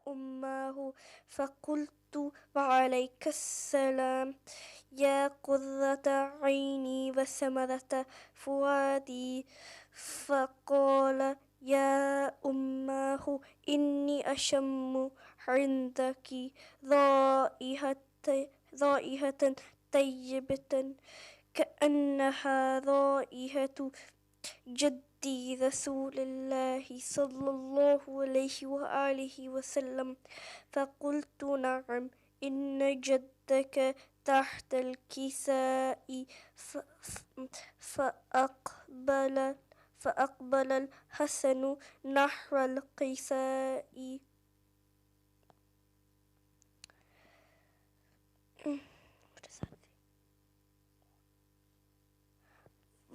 أماه فقلت وعليك السلام يا قرة عيني وثمرة فؤادي. فقال يا أماه إني أشم عندك رائحة طيبة كأنها رائحة جدي رسول الله صلى الله عليه وآله وسلم. فقلت نعم إن جدك تحت الكساء. فأقبل الحسن نحو الكساء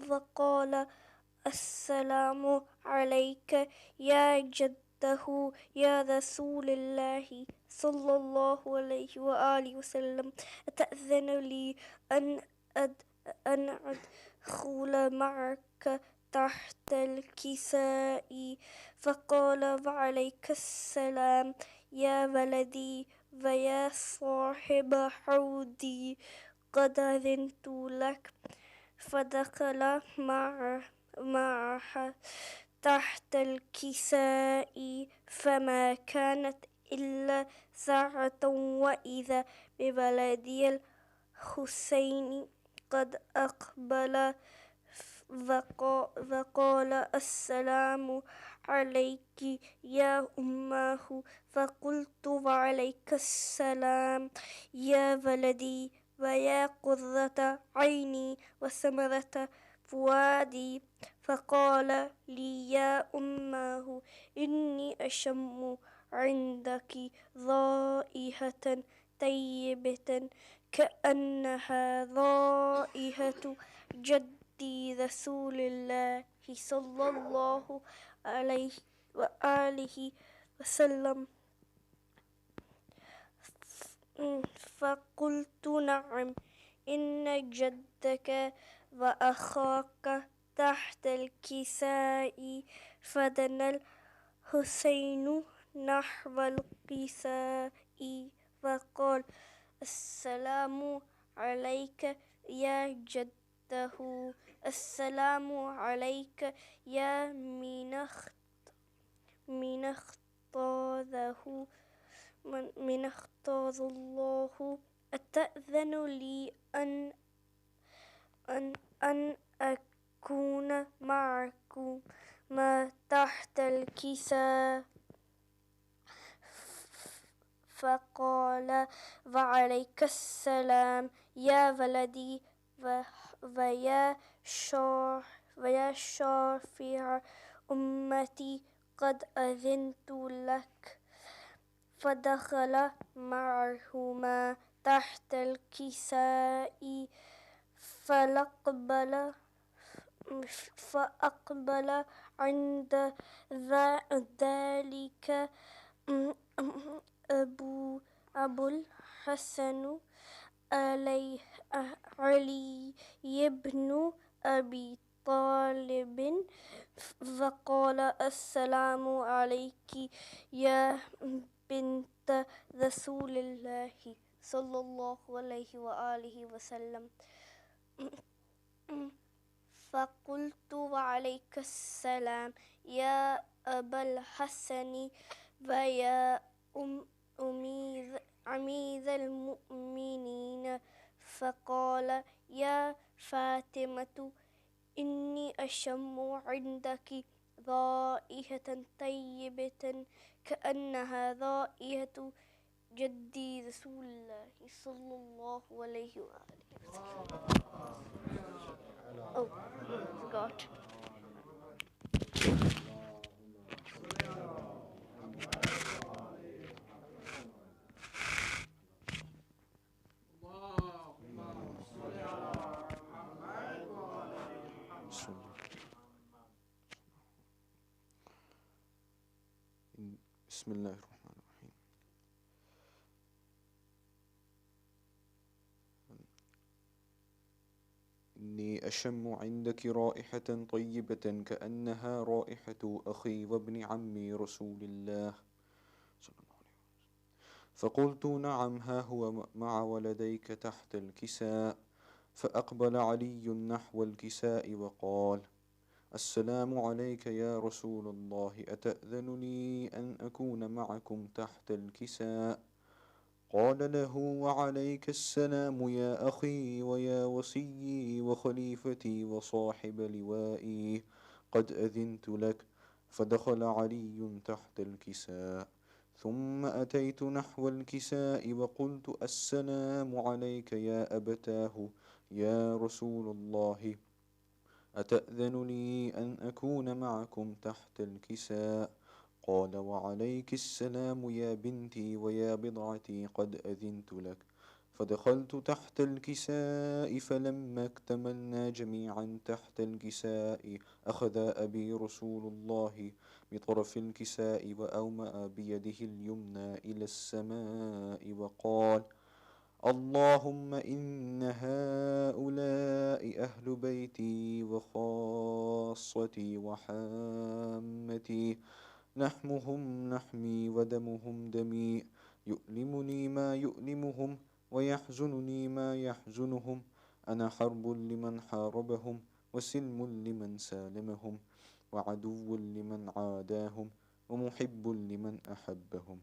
وقال السلام عليك يا جده يا رسول الله صلى الله عليه وآله وسلم. أتأذن لي أن أدخل معك تحت الكساء؟ فقال وعليك السلام يا ولدي ويا صاحب حوضي قد أذنت لك. فدخل معها تحت الكساء فما كانت إلا ساعة وإذا بولدي الحسين قد أقبل وقال السلام عليك يا أماه. فقلت وعليك السلام يا ولدي ويا قرة عيني وثمرة فؤادي. فقال لي يا أماه إني أشم عندك رائحة طيبة كأنها رائحة جدي رسول الله صلى الله عليه وآله وسلم. فقلت نعم إن جدك وأخاك تحت الكساء. فدنا الحسين نحو الكساء وقال السلام عليك يا جده السلام عليك يا من اختار الله. أتأذن لي أن أكون معكم ما تحت الكساء؟ فقال وعليك السلام يا ولدي ويا شافع أمتي قد أذنت لك. فدخل معهما تحت الكساء فأقبل عند ذلك أبو الحسن علي بن أبي طالب فقال السلام عليك يا بنت رسول الله صلى الله عليه وآله وسلم. فقلت وعليك السلام يا أبا الحسن ويا أمير المؤمنين. فقال يا فاطمة إني أشم عندك رائحة طيبة كأنها رائحة جدي رسول الله صلى الله عليه وآله وسلم. Oh, I forgot. بسم الله الرحمن الرحيم. إني أشم عندك رائحة طيبة كأنها رائحة أخي وابن عمي رسول الله صلى الله عليه وسلم. فقلت نعم، ها هو مع ولديك تحت الكساء. فأقبل علي نحو الكساء وقال: السلام عليك يا رسول الله، أتأذنني أن أكون معكم تحت الكساء؟ قال له: وعليك السلام يا أخي ويا وصيي وخليفتي وصاحب لوائي، قد أذنت لك. فدخل علي تحت الكساء، ثم أتيت نحو الكساء وقلت: السلام عليك يا أبتاه يا رسول الله، أتأذن لي أن أكون معكم تحت الكساء؟ قال: وعليك السلام يا بنتي ويا بضعتي، قد أذنت لك. فدخلت تحت الكساء، فلما اكتملنا جميعا تحت الكساء أخذ أبي رسول الله بطرف الكساء وأومأ بيده اليمنى إلى السماء وقال: اللهم إن هؤلاء أهل بيتي وخاصتي وحامتي، لحمهم لحمي ودمهم دمي، يؤلمني ما يؤلمهم ويحزنني ما يحزنهم. أنا حرب لمن حاربهم، وسلم لمن سالمهم، وعدو لمن عاداهم، ومحب لمن أحبهم.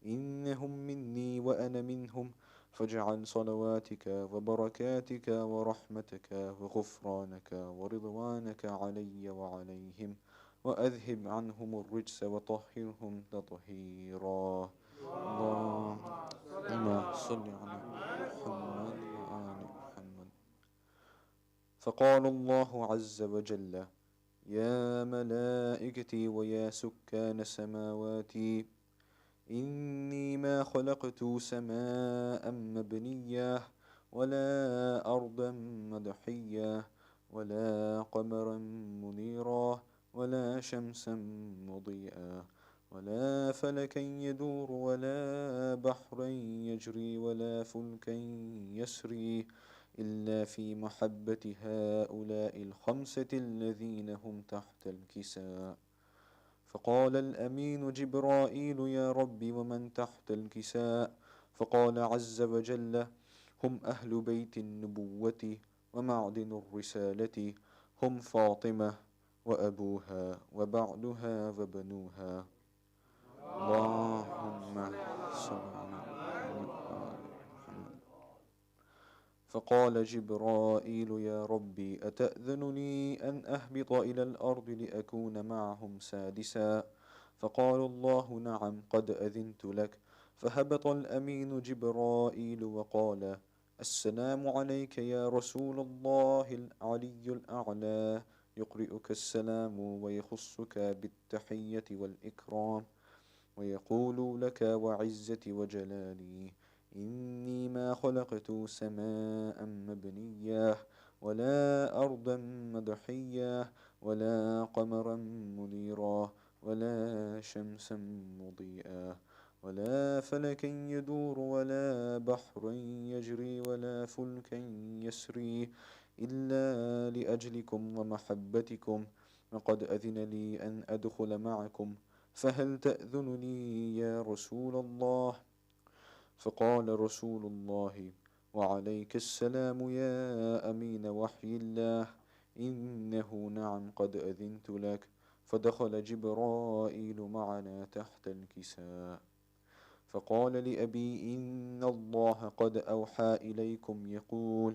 إنهم مني وأنا منهم، فاجعل صلواتك وبركاتك ورحمتك وغفرانك ورضوانك علي وعليهم، وأذهب عنهم الرجس وطهرهم تطهيرا. اللهم صل على محمد وآل محمد. فقال الله عز وجل: يا ملائكتي ويا سكان سماواتي، إني ما خلقت سماء مبنية، ولا أرضا مدحية، ولا قمرا منيرا، ولا شمسا مضيئا، ولا فلكا يدور، ولا بحرا يجري، ولا فلكا يسري، إلا في محبة هؤلاء الخمسة الذين هم تحت الكساء. فقال الأمين جبرائيل: يا رب، ومن تحت الكساء؟ فقال عز وجل: هم أهل بيت النبوة ومعدن الرسالة، هم فاطمة وأبوها وبعلها وبنوها. اللهم صل على محمد وآل محمد. فقال جبرائيل: يا ربي، أتأذن لي أن أهبط إلى الأرض لأكون معهم سادسا؟ فقال الله: نعم، قد أذنت لك. فهبط الأمين جبرائيل وقال: السلام عليك يا رسول الله العلي الأعلى، يقرئك السلام ويخصك بالتحية والإكرام، ويقول لك: وعزتي وجلالي، إني ما خلقت سماء مبنية، ولا أرضا مدحية، ولا قمرا منيرا، ولا شمسا مضيئا، ولا فلكا يدور، ولا بحرا يجري، ولا فلكا يسري، إلا لأجلكم ومحبتكم، وقد أذن لي أن أدخل معكم، فهل تأذن لي يا رسول الله؟ فقال رسول الله: وعليك السلام يا أمين وحي الله، إنه نعم، قد أذنت لك. فدخل جبرائيل معنا تحت الكساء. فقال لأبي: إن الله قد أوحى إليكم يقول: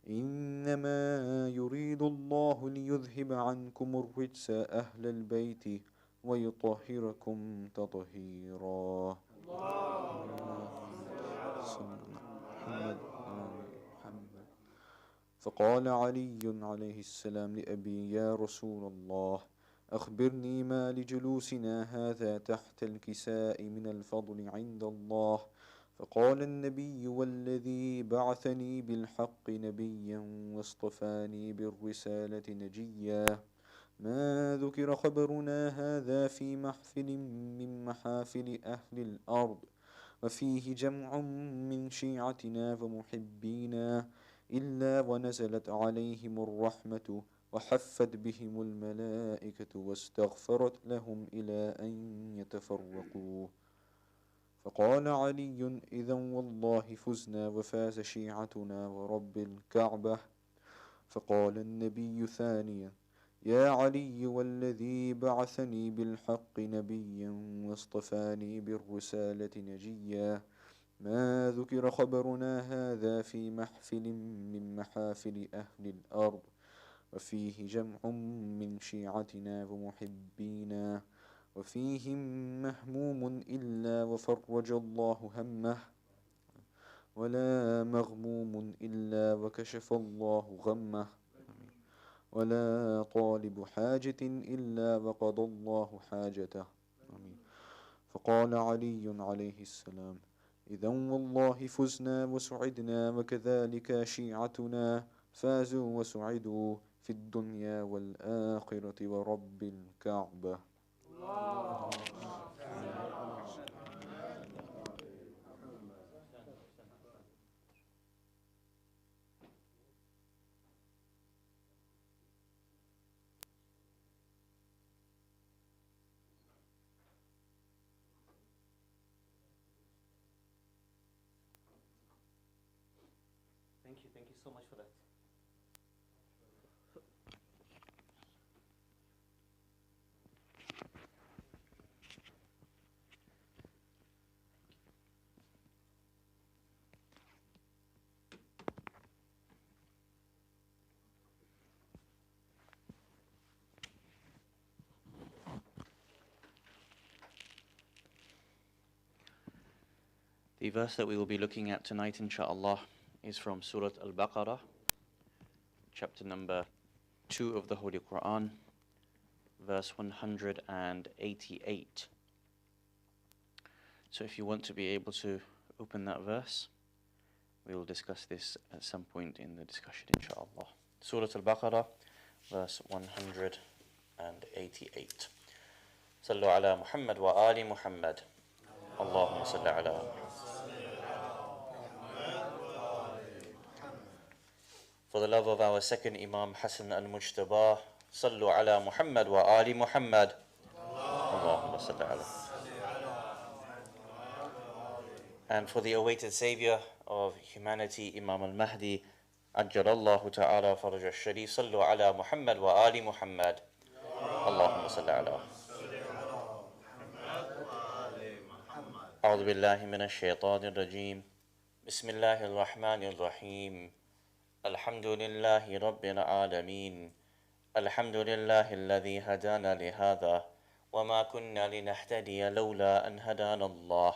إنما يريد الله ليذهب عنكم الرجس أهل البيت ويطهركم تطهيرا. محمد محمد. فقال علي عليه السلام لأبي: يا رسول الله، أخبرني ما لجلوسنا هذا تحت الكساء من الفضل عند الله. فقال النبي: والذي بعثني بالحق نبيا واصطفاني بالرسالة نجيا، ما ذكر خبرنا هذا في محفل من محافل أهل الأرض، وفيه جمع من شيعتنا ومحبينا، إلا ونزلت عليهم الرحمة وحفت بهم الملائكة واستغفرت لهم إلى أن يتفرقوا. فقال علي: إذا والله فزنا وفاز شيعتنا ورب الكعبة. فقال النبي ثانيا: يا علي والذي بعثني بالحق نبيا واصطفاني بالرسالة نجيا، ما ذكر خبرنا هذا في محفل من محافل أهل الأرض، وفيه جمع من شيعتنا ومحبينا، وفيهم مهموم إلا وفرج الله همه، ولا مغموم إلا وكشف الله غمه، ولا طالب حاجة إلا وقضى الله حاجته. آمين. فقال علي عليه السلام: إذا والله فزنا وسعدنا، وكذلك شيعتنا فازوا وسعدوا في الدنيا والآخرة ورب الكعبة. Thank you so much for that. The verse that we will be looking at tonight, inshaAllah, is from Surah Al-Baqarah, chapter number 2 of the Holy Quran, verse 188. So if you want to be able to open that verse, we will discuss this at some point in the discussion, inshaAllah. Surah Al-Baqarah, verse 188. Sallu ala Muhammad wa ali Muhammad. Allahumma salli ala Muhammad. For the love of our second Imam Hassan al-Mujtaba, Sallu ala Muhammad wa ali Muhammad. Allahumma salli ala. And for the awaited savior of humanity, Imam al-Mahdi, Ajjalallahu ta'ala faraj al-sharif, Sallu ala Muhammad wa ali Muhammad. Allahumma salli ala. أعوذ بالله من الشيطان الرجيم. بسم الله الرحمن الرحيم. الحمد لله رب العالمين. الحمد لله الذي هدانا لهذا وما كنا لنهتدي لولا أن هدانا الله.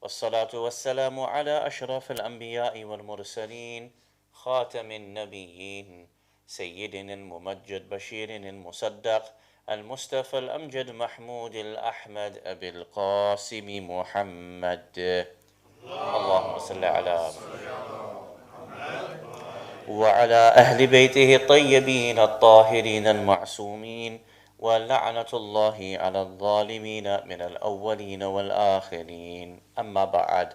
والصلاة والسلام على أشرف الأنبياء والمرسلين خاتم النبيين سيدنا الممجد بشير المصدق المصطفى الأمجد محمود الأحمد أبي القاسم محمد. اللهم صل على وعلى أهل بيته الطيبين الطاهرين المعصومين، ولعنة الله على الظالمين من الأولين والآخرين. أما بعد،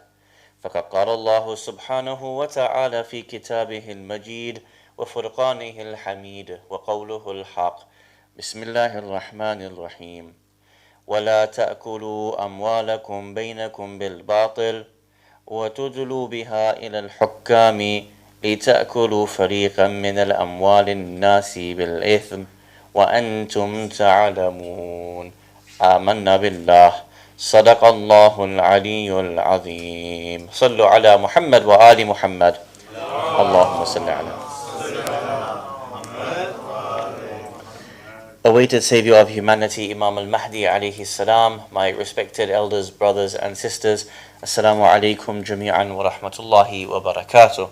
فقد قال الله سبحانه وتعالى في كتابه المجيد وفرقانه الحميد وقوله الحق: بسم الله الرحمن الرحيم. ولا تأكلوا أموالكم بينكم بالباطل وتدلوا بها إلى الحكام لتأكلوا فريقا من الأموال الناس بالإثم وأنتم تعلمون. آمنا بالله. صدق الله العلي العظيم. صلوا على محمد وآل محمد. اللهم صل على. Awaited Savior of humanity, Imam al-Mahdi alayhi salam, my respected elders, brothers and sisters, Assalamu alaikum jami'an wa rahmatullahi wa barakatuh.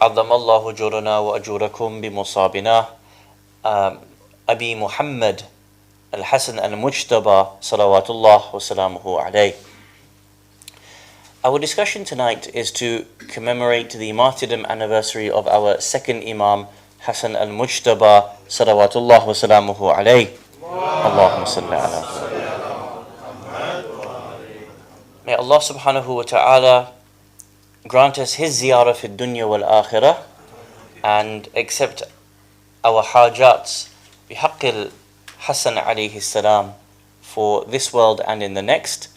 عظم الله أجورنا وأجوركم بمصابنا. أبي محمد الحسن المجتبى صلوات الله وسلامه عليه. Our discussion tonight is to commemorate the martyrdom anniversary of our second Imam Hassan al-Mujtaba salawatullah wa salamuhu alayh. Allahumma salli ala. May Allah subhanahu wa ta'ala grant us his ziyarah fi dunya wal akhirah and accept our hajats bihaqqil Hassan alayhi salam for this world and in the next,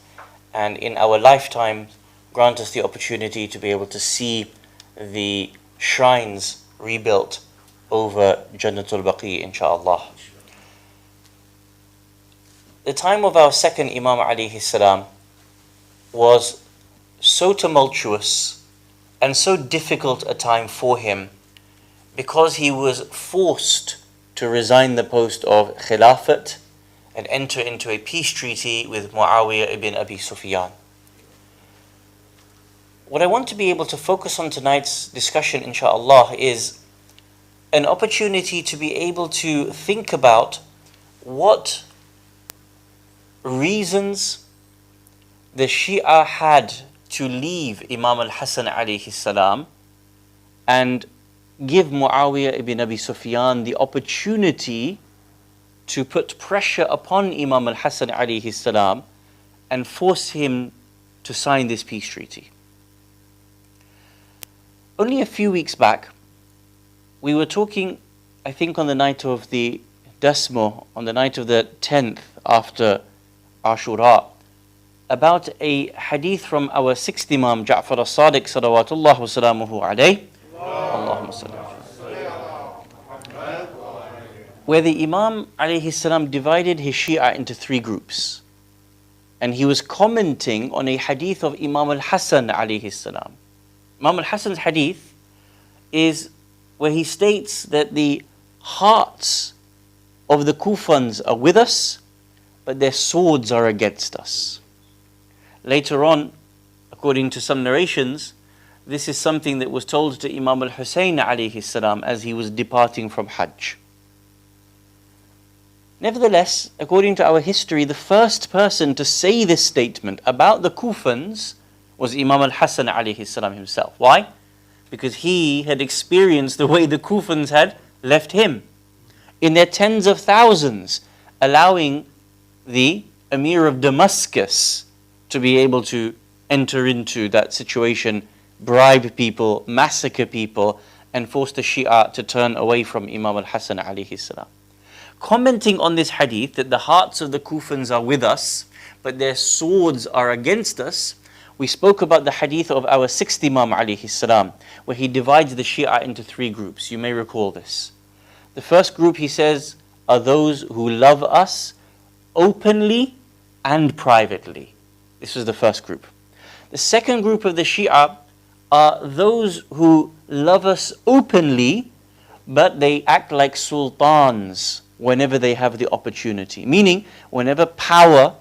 and in our lifetime grant us the opportunity to be able to see the shrines rebuilt over Jannatul Baqi, inshaAllah. The time of our second Imam alayhi salam was so tumultuous and so difficult a time for him because he was forced to resign the post of Khilafat and enter into a peace treaty with Muawiyah ibn Abi Sufyan. What I want to be able to focus on tonight's discussion, inshaAllah, is an opportunity to be able to think about what reasons the Shi'a had to leave Imam al-Hasan alayhi salam and give Muawiyah ibn Abi Sufyan the opportunity to put pressure upon Imam al-Hasan alayhi salam and force him to sign this peace treaty. Only a few weeks back, we were talking, I think on the night of the Dasmo, on the night of the 10th after Ashura, about a hadith from our sixth Imam, Jaffer Ladak, salawatullah wa salamuhu alayhi, Allahumma salli ala, where the Imam alayhi salam divided his Shi'a into three groups. And he was commenting on a hadith of Imam al-Hasan alayhi salam. Imam al-Hasan's hadith is where he states that the hearts of the Kufans are with us, but their swords are against us. Later on, according to some narrations, this is something that was told to Imam al-Hussein alayhi salam as he was departing from Hajj. Nevertheless, according to our history, the first person to say this statement about the Kufans was Imam al-Hasan alayhi salam himself. Why? Because he had experienced the way the Kufans had left him in their tens of thousands, allowing the Emir of Damascus to be able to enter into that situation, bribe people, massacre people, and force the Shi'a to turn away from Imam al-Hasan alayhi salam. Commenting on this hadith that the hearts of the Kufans are with us, but their swords are against us, we spoke about the hadith of our sixth Imam alayhi salam, where he divides the Shi'a into three groups. You may recall this. The first group, he says, are those who love us openly and privately. This was the first group. The second group of the Shi'a are those who love us openly, but they act like sultans whenever they have the opportunity. Meaning, whenever power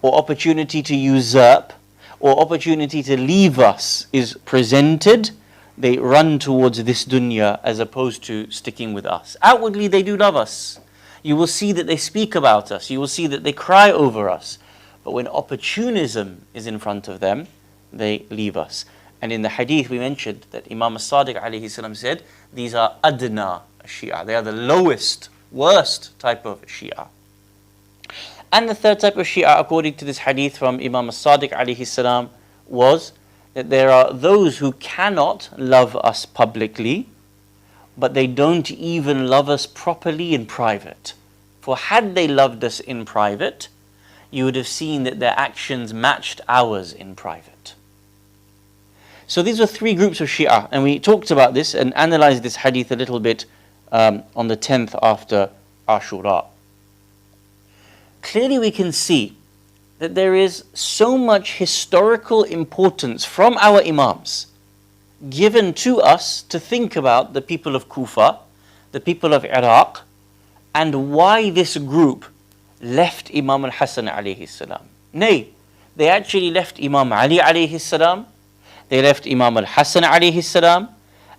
or opportunity to usurp or opportunity to leave us is presented, they run towards this dunya as opposed to sticking with us. Outwardly, they do love us. You will see that they speak about us. You will see that they cry over us. But when opportunism is in front of them, they leave us. And in the hadith we mentioned that Imam al-Sadiq alayhi salam said, these are adna Shi'a. They are the lowest, worst type of Shi'a. And the third type of Shi'a, according to this hadith from Imam al-Sadiq alayhi salam, was that there are those who cannot love us publicly, but they don't even love us properly in private. For had they loved us in private, you would have seen that their actions matched ours in private. So these were three groups of Shi'a, and we talked about this and analyzed this hadith a little bit on the 10th after Ashura. Clearly we can see that there is so much historical importance from our Imams given to us to think about the people of Kufa, the people of Iraq, and why this group left Imam al-Hasan alayhi salam. Nay, they actually left Imam Ali alayhi salam, they left Imam al-Hasan alayhi salam,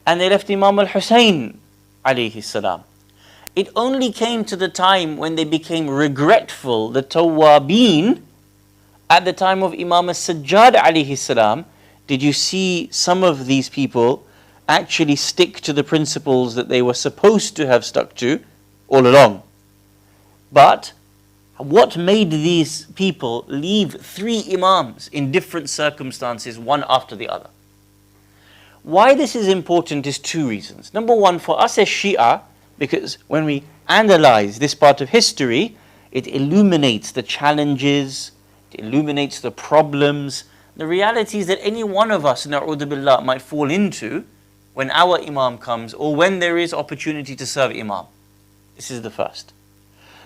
and they left Imam al-Hussein alayhi salam. It only came to the time when they became regretful, the Tawwabin, at the time of Imam al-Sajjad alayhi salam, did you see some of these people actually stick to the principles that they were supposed to have stuck to all along. But what made these people leave three Imams in different circumstances, one after the other? Why this is important is two reasons. Number one, for us as Shi'a, because when we analyze this part of history, it illuminates the challenges, It illuminates the problems, the realities that any one of us, na'udhu billah, might fall into when our Imam comes or when there is opportunity to serve Imam. This is the first.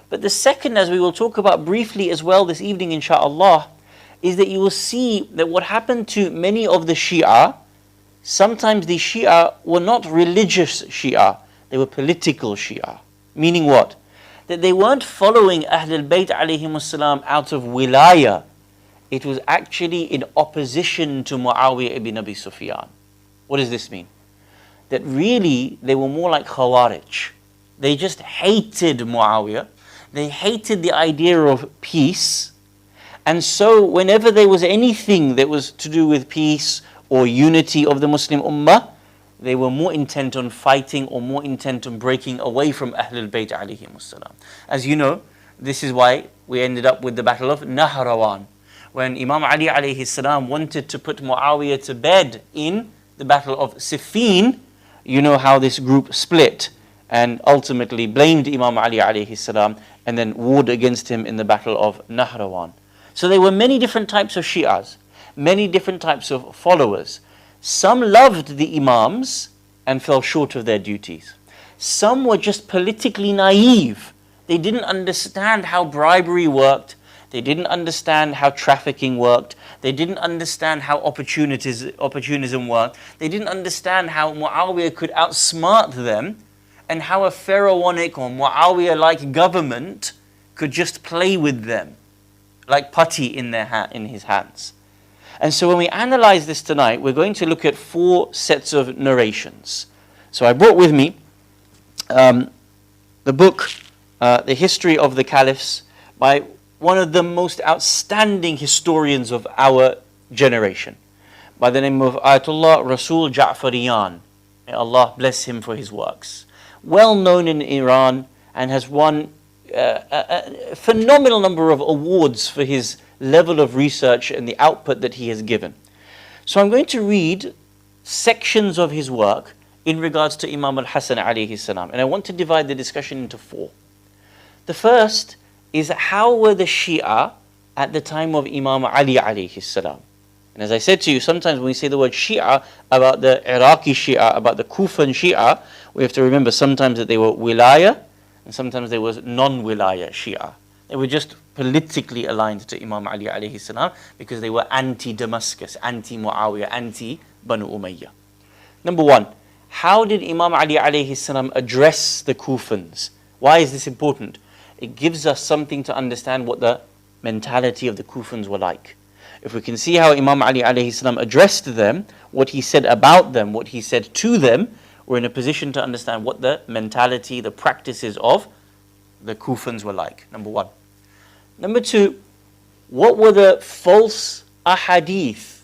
But the second, as we will talk about briefly as well this evening, insha'Allah, is that you will see that what happened to many of the Shi'a, sometimes the Shi'a were not religious Shi'a, they were political Shi'a. Meaning what? That they weren't following Ahlul Bayt alayhimus salam out of wilaya. It was actually in opposition to Muawiyah ibn Abi Sufyan. What does this mean? That really they were more like Khawarij. They just hated Muawiyah. They hated the idea of peace. And so whenever there was anything that was to do with peace or unity of the Muslim Ummah, they were more intent on fighting or more intent on breaking away from Ahlul Bayt alayhimus salam. As you know, this is why we ended up with the battle of Nahrawan. When Imam Ali alayhi salam wanted to put Muawiyah to bed in the battle of Siffin, you know how this group split and ultimately blamed Imam Ali alayhi salam and then warred against him in the battle of Nahrawan. So there were many different types of Shi'as, many different types of followers. Some loved the Imams and fell short of their duties. Some were just politically naive. They didn't understand how bribery worked. They didn't understand how trafficking worked. They didn't understand how opportunism worked. They didn't understand how Muawiyah could outsmart them and how a pharaonic or Muawiyah-like government could just play with them like putty in his hands. And so when we analyze this tonight, we're going to look at 4 sets of narrations. So I brought with me the book, The History of the Caliphs, by one of the most outstanding historians of our generation, by the name of Ayatollah Rasul Ja'fariyan. May Allah bless him for his works. Well known in Iran and has won a phenomenal number of awards for his level of research and the output that he has given. So I'm going to read sections of his work in regards to Imam al-Hasan alayhi salam, and I want to divide the discussion into 4. The first is how were the Shi'a at the time of Imam Ali alayhi salam. And as I said to you, sometimes when we say the word Shi'a about the Iraqi Shi'a, about the Kufan Shi'a, we have to remember sometimes that they were wilaya and sometimes they was non-wilaya Shi'a. They were just politically aligned to Imam Ali alayhi salam because they were anti-Damascus, anti-Muawiyah, anti-Banu Umayyah. Number 1, how did Imam Ali alayhi salam address the Kufans? Why is this important? It gives us something to understand what the mentality of the Kufans were like. If we can see how Imam Ali alayhi salam addressed them, what he said about them, what he said to them, we're in a position to understand what the mentality, the practices of the Kufans were like. Number 1. Number 2, what were the false ahadith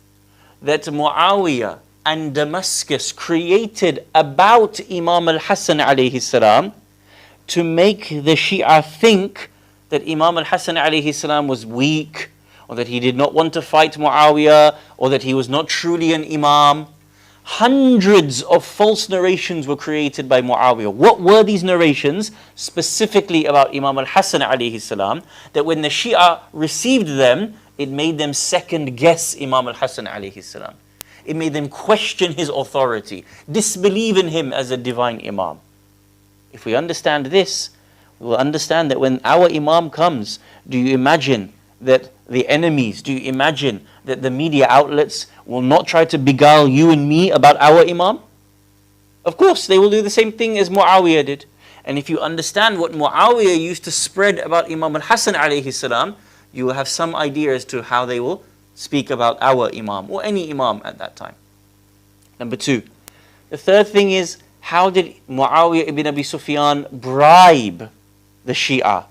that Muawiyah and Damascus created about Imam al-Hasan alayhi salam to make the Shi'a think that Imam al-Hasan alayhi salam was weak, or that he did not want to fight Muawiyah, or that he was not truly an Imam? Hundreds of false narrations were created by Muawiyah. What were these narrations specifically about Imam al-Hasan alayhi salam, that when the Shi'a received them, it made them second guess Imam al-Hasan alayhi salam. It made them question his authority, disbelieve in him as a divine Imam. If we understand this, we will understand that when our Imam comes, do you imagine that the enemies, do you imagine that the media outlets will not try to beguile you and me about our Imam? Of course, they will do the same thing as Muawiyah did. And if you understand what Muawiyah used to spread about Imam al-Hasan alayhi salam, you will have some idea as to how they will speak about our Imam, or any Imam at that time. Number 2, the third thing is, how did Muawiyah ibn Abi Sufyan bribe the Shi'a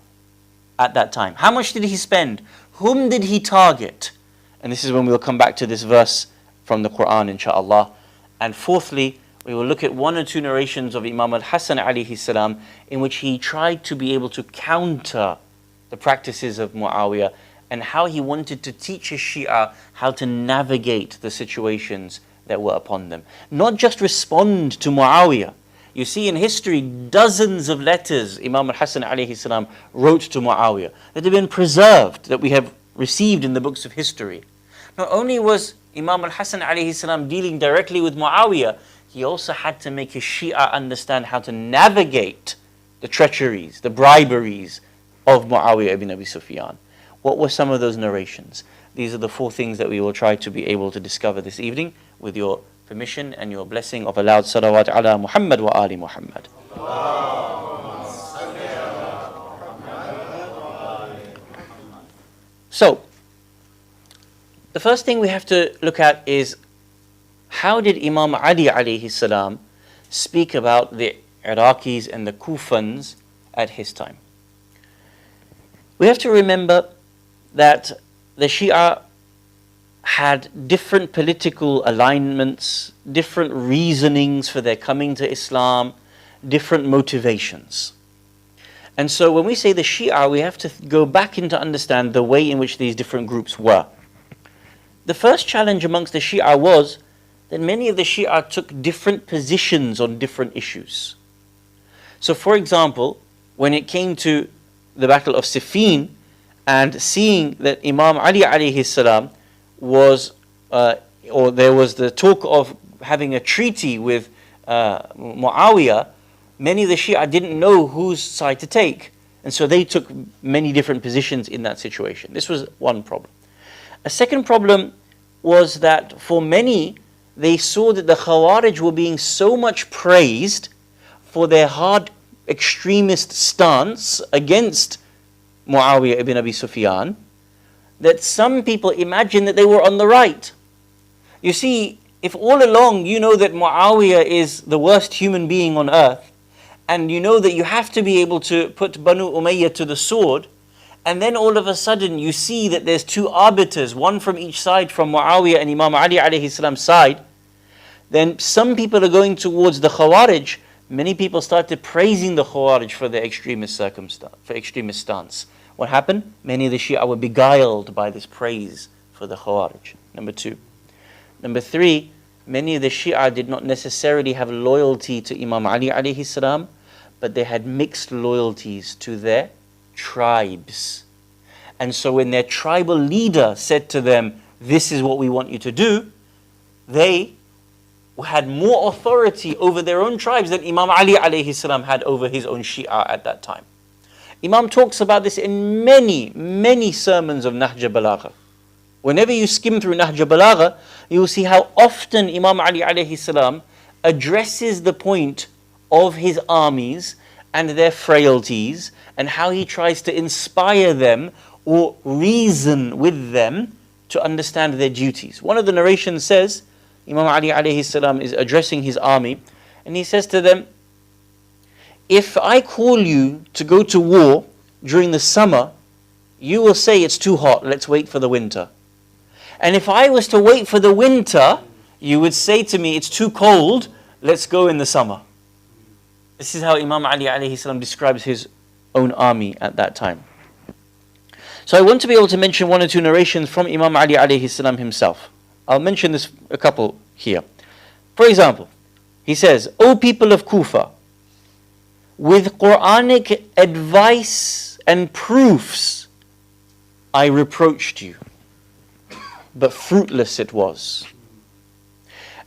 at that time? How much did he spend? Whom did he target? And this is when we'll come back to this verse from the Quran, inshaAllah. And fourthly, we will look at 1 or 2 narrations of Imam al-Hasan alayhi salam in which he tried to be able to counter the practices of Muawiyah and how he wanted to teach his Shi'a how to navigate the situations that were upon them. Not just respond to Muawiyah. You see in history dozens of letters Imam al-Hasan alayhi salam wrote to Muawiyah that have been preserved, that we have received in the books of history. Not only was Imam al-Hasan alayhi salam dealing directly with Muawiyah, he also had to make his Shi'a understand how to navigate the treacheries, the briberies of Muawiyah ibn Abi Sufyan. What were some of those narrations? These are the 4 things that we will try to be able to discover this evening with your permission and your blessing of a loud salawat ala Muhammad wa ali Muhammad. So, the first thing we have to look at is, how did Imam Ali alayhi salam speak about the Iraqis and the Kufans at his time? We have to remember that the Shia had different political alignments, different reasonings for their coming to Islam, different motivations. And so when we say the Shia, we have to go back in to understand the way in which these different groups were. The first challenge amongst the Shia was that many of the Shia took different positions on different issues. So for example, when it came to the Battle of Siffin, and seeing that Imam Ali alayhi salam was, or there was the talk of having a treaty with Muawiyah, many of the Shia didn't know whose side to take. And so they took many different positions in that situation. This was one problem. A second problem was that for many, they saw that the Khawarij were being so much praised for their hard extremist stance against Muawiyah ibn Abi Sufyan, that some people imagined that they were on the right. You see, if all along you know that Muawiyah is the worst human being on earth, and you know that you have to be able to put Banu Umayyah to the sword, and then all of a sudden you see that there's 2 arbiters, one from each side, from Muawiyah and Imam Ali alayhi salam's side, then some people are going towards the Khawarij. Many people started praising the Khawarij for their extremist stance. What happened? Many of the Shia were beguiled by this praise for the Khawarij. Number 2. Number 3, many of the Shia did not necessarily have loyalty to Imam Ali alayhi salam, but they had mixed loyalties to their tribes. And so when their tribal leader said to them, this is what we want you to do, they had more authority over their own tribes than Imam Ali alayhi salam had over his own Shia at that time. Imam talks about this in many, many sermons of Nahj Balagha. Whenever you skim through Nahj Balagha, you will see how often Imam Ali alayhi salam addresses the point of his armies and their frailties, and how he tries to inspire them or reason with them to understand their duties. One of the narrations says, Imam Ali alayhi salam is addressing his army, and he says to them, if I call you to go to war during the summer, you will say it's too hot, let's wait for the winter. And if I was to wait for the winter, you would say to me, it's too cold, let's go in the summer. This is how Imam Ali alayhi salam describes his own army at that time. So I want to be able to mention 1 or 2 narrations from Imam Ali alayhi salam himself. I'll mention this a couple here. For example, he says, O people of Kufa, with Quranic advice and proofs, I reproached you, but fruitless it was.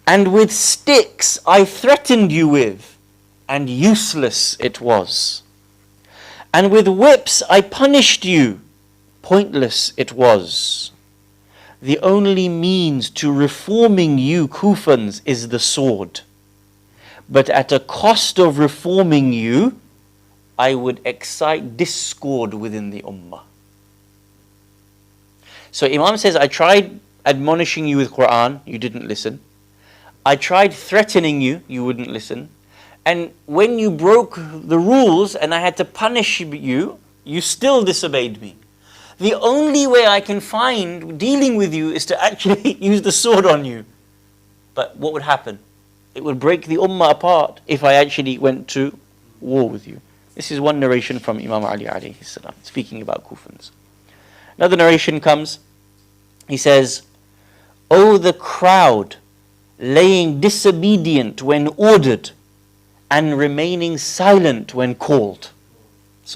And with sticks I threatened you with, and useless it was. And with whips I punished you, pointless it was. The only means to reforming you Kufans is the sword. But at a cost of reforming you, I would excite discord within the ummah. So Imam says, I tried admonishing you with Quran, you didn't listen. I tried threatening you, you wouldn't listen. And when you broke the rules and I had to punish you, you still disobeyed me. The only way I can find dealing with you is to actually use the sword on you. But what would happen? It would break the ummah apart if I actually went to war with you. This is one narration from Imam Ali alayhi salam, speaking about Kufans. Another narration comes, he says, O the crowd, laying disobedient when ordered, and remaining silent when called.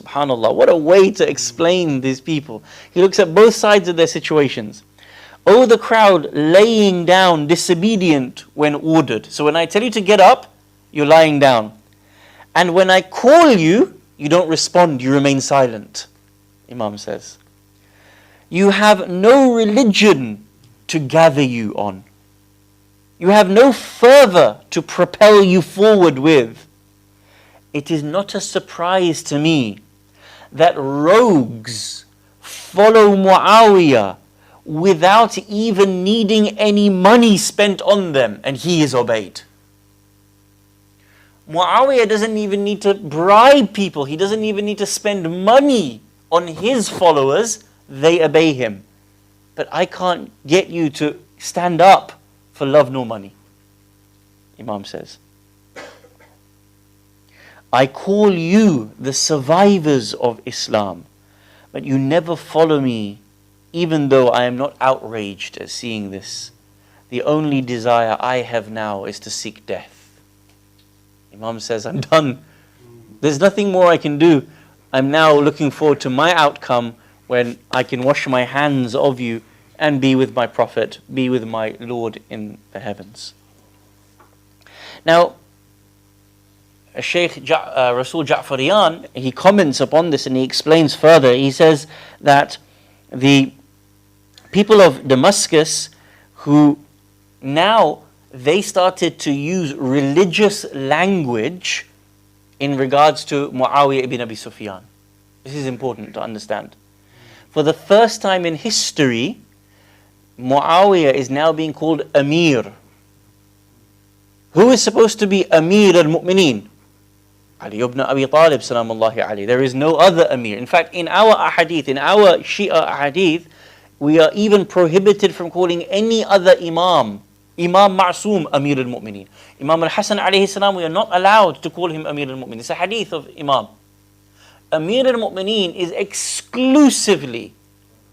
Subhanallah, what a way to explain these people. He looks at both sides of their situations. Oh, the crowd laying down, disobedient when ordered. So when I tell you to get up, you're lying down. And when I call you, you don't respond, you remain silent, Imam says. You have no religion to gather you on. You have no fervor to propel you forward with. It is not a surprise to me that rogues follow Muawiyah without even needing any money spent on them, and he is obeyed. Muawiyah doesn't even need to bribe people. He doesn't even need to spend money on his followers. They obey him. But I can't get you to stand up for love nor money, Imam says. I call you the survivors of Islam, but you never follow me, even though I am not outraged at seeing this. The only desire I have now is to seek death. Imam says, I'm done. There's nothing more I can do. I'm now looking forward to my outcome when I can wash my hands of you and be with my Prophet, be with my Lord in the heavens. Now, Shaykh Rasul Ja'fariyan, he comments upon this and he explains further. He says that the people of Damascus who now they started to use religious language in regards to Muawiyah ibn Abi Sufyan. This is important to understand. For the first time in history, Muawiyah is now being called Amir. Who is supposed to be Amir al-Mu'mineen? Ali ibn Abi Talib, salamullahi alayhi. There is no other Amir. In fact, in our ahadith, in our Shi'a ahadith, we are even prohibited from calling any other Imam Ma'soom Amir al-Mu'mineen. Imam al-Hasan alayhi salam, we are not allowed to call him Amir al-Mu'mineen. It's a hadith of Imam. Amir al-Mu'mineen is exclusively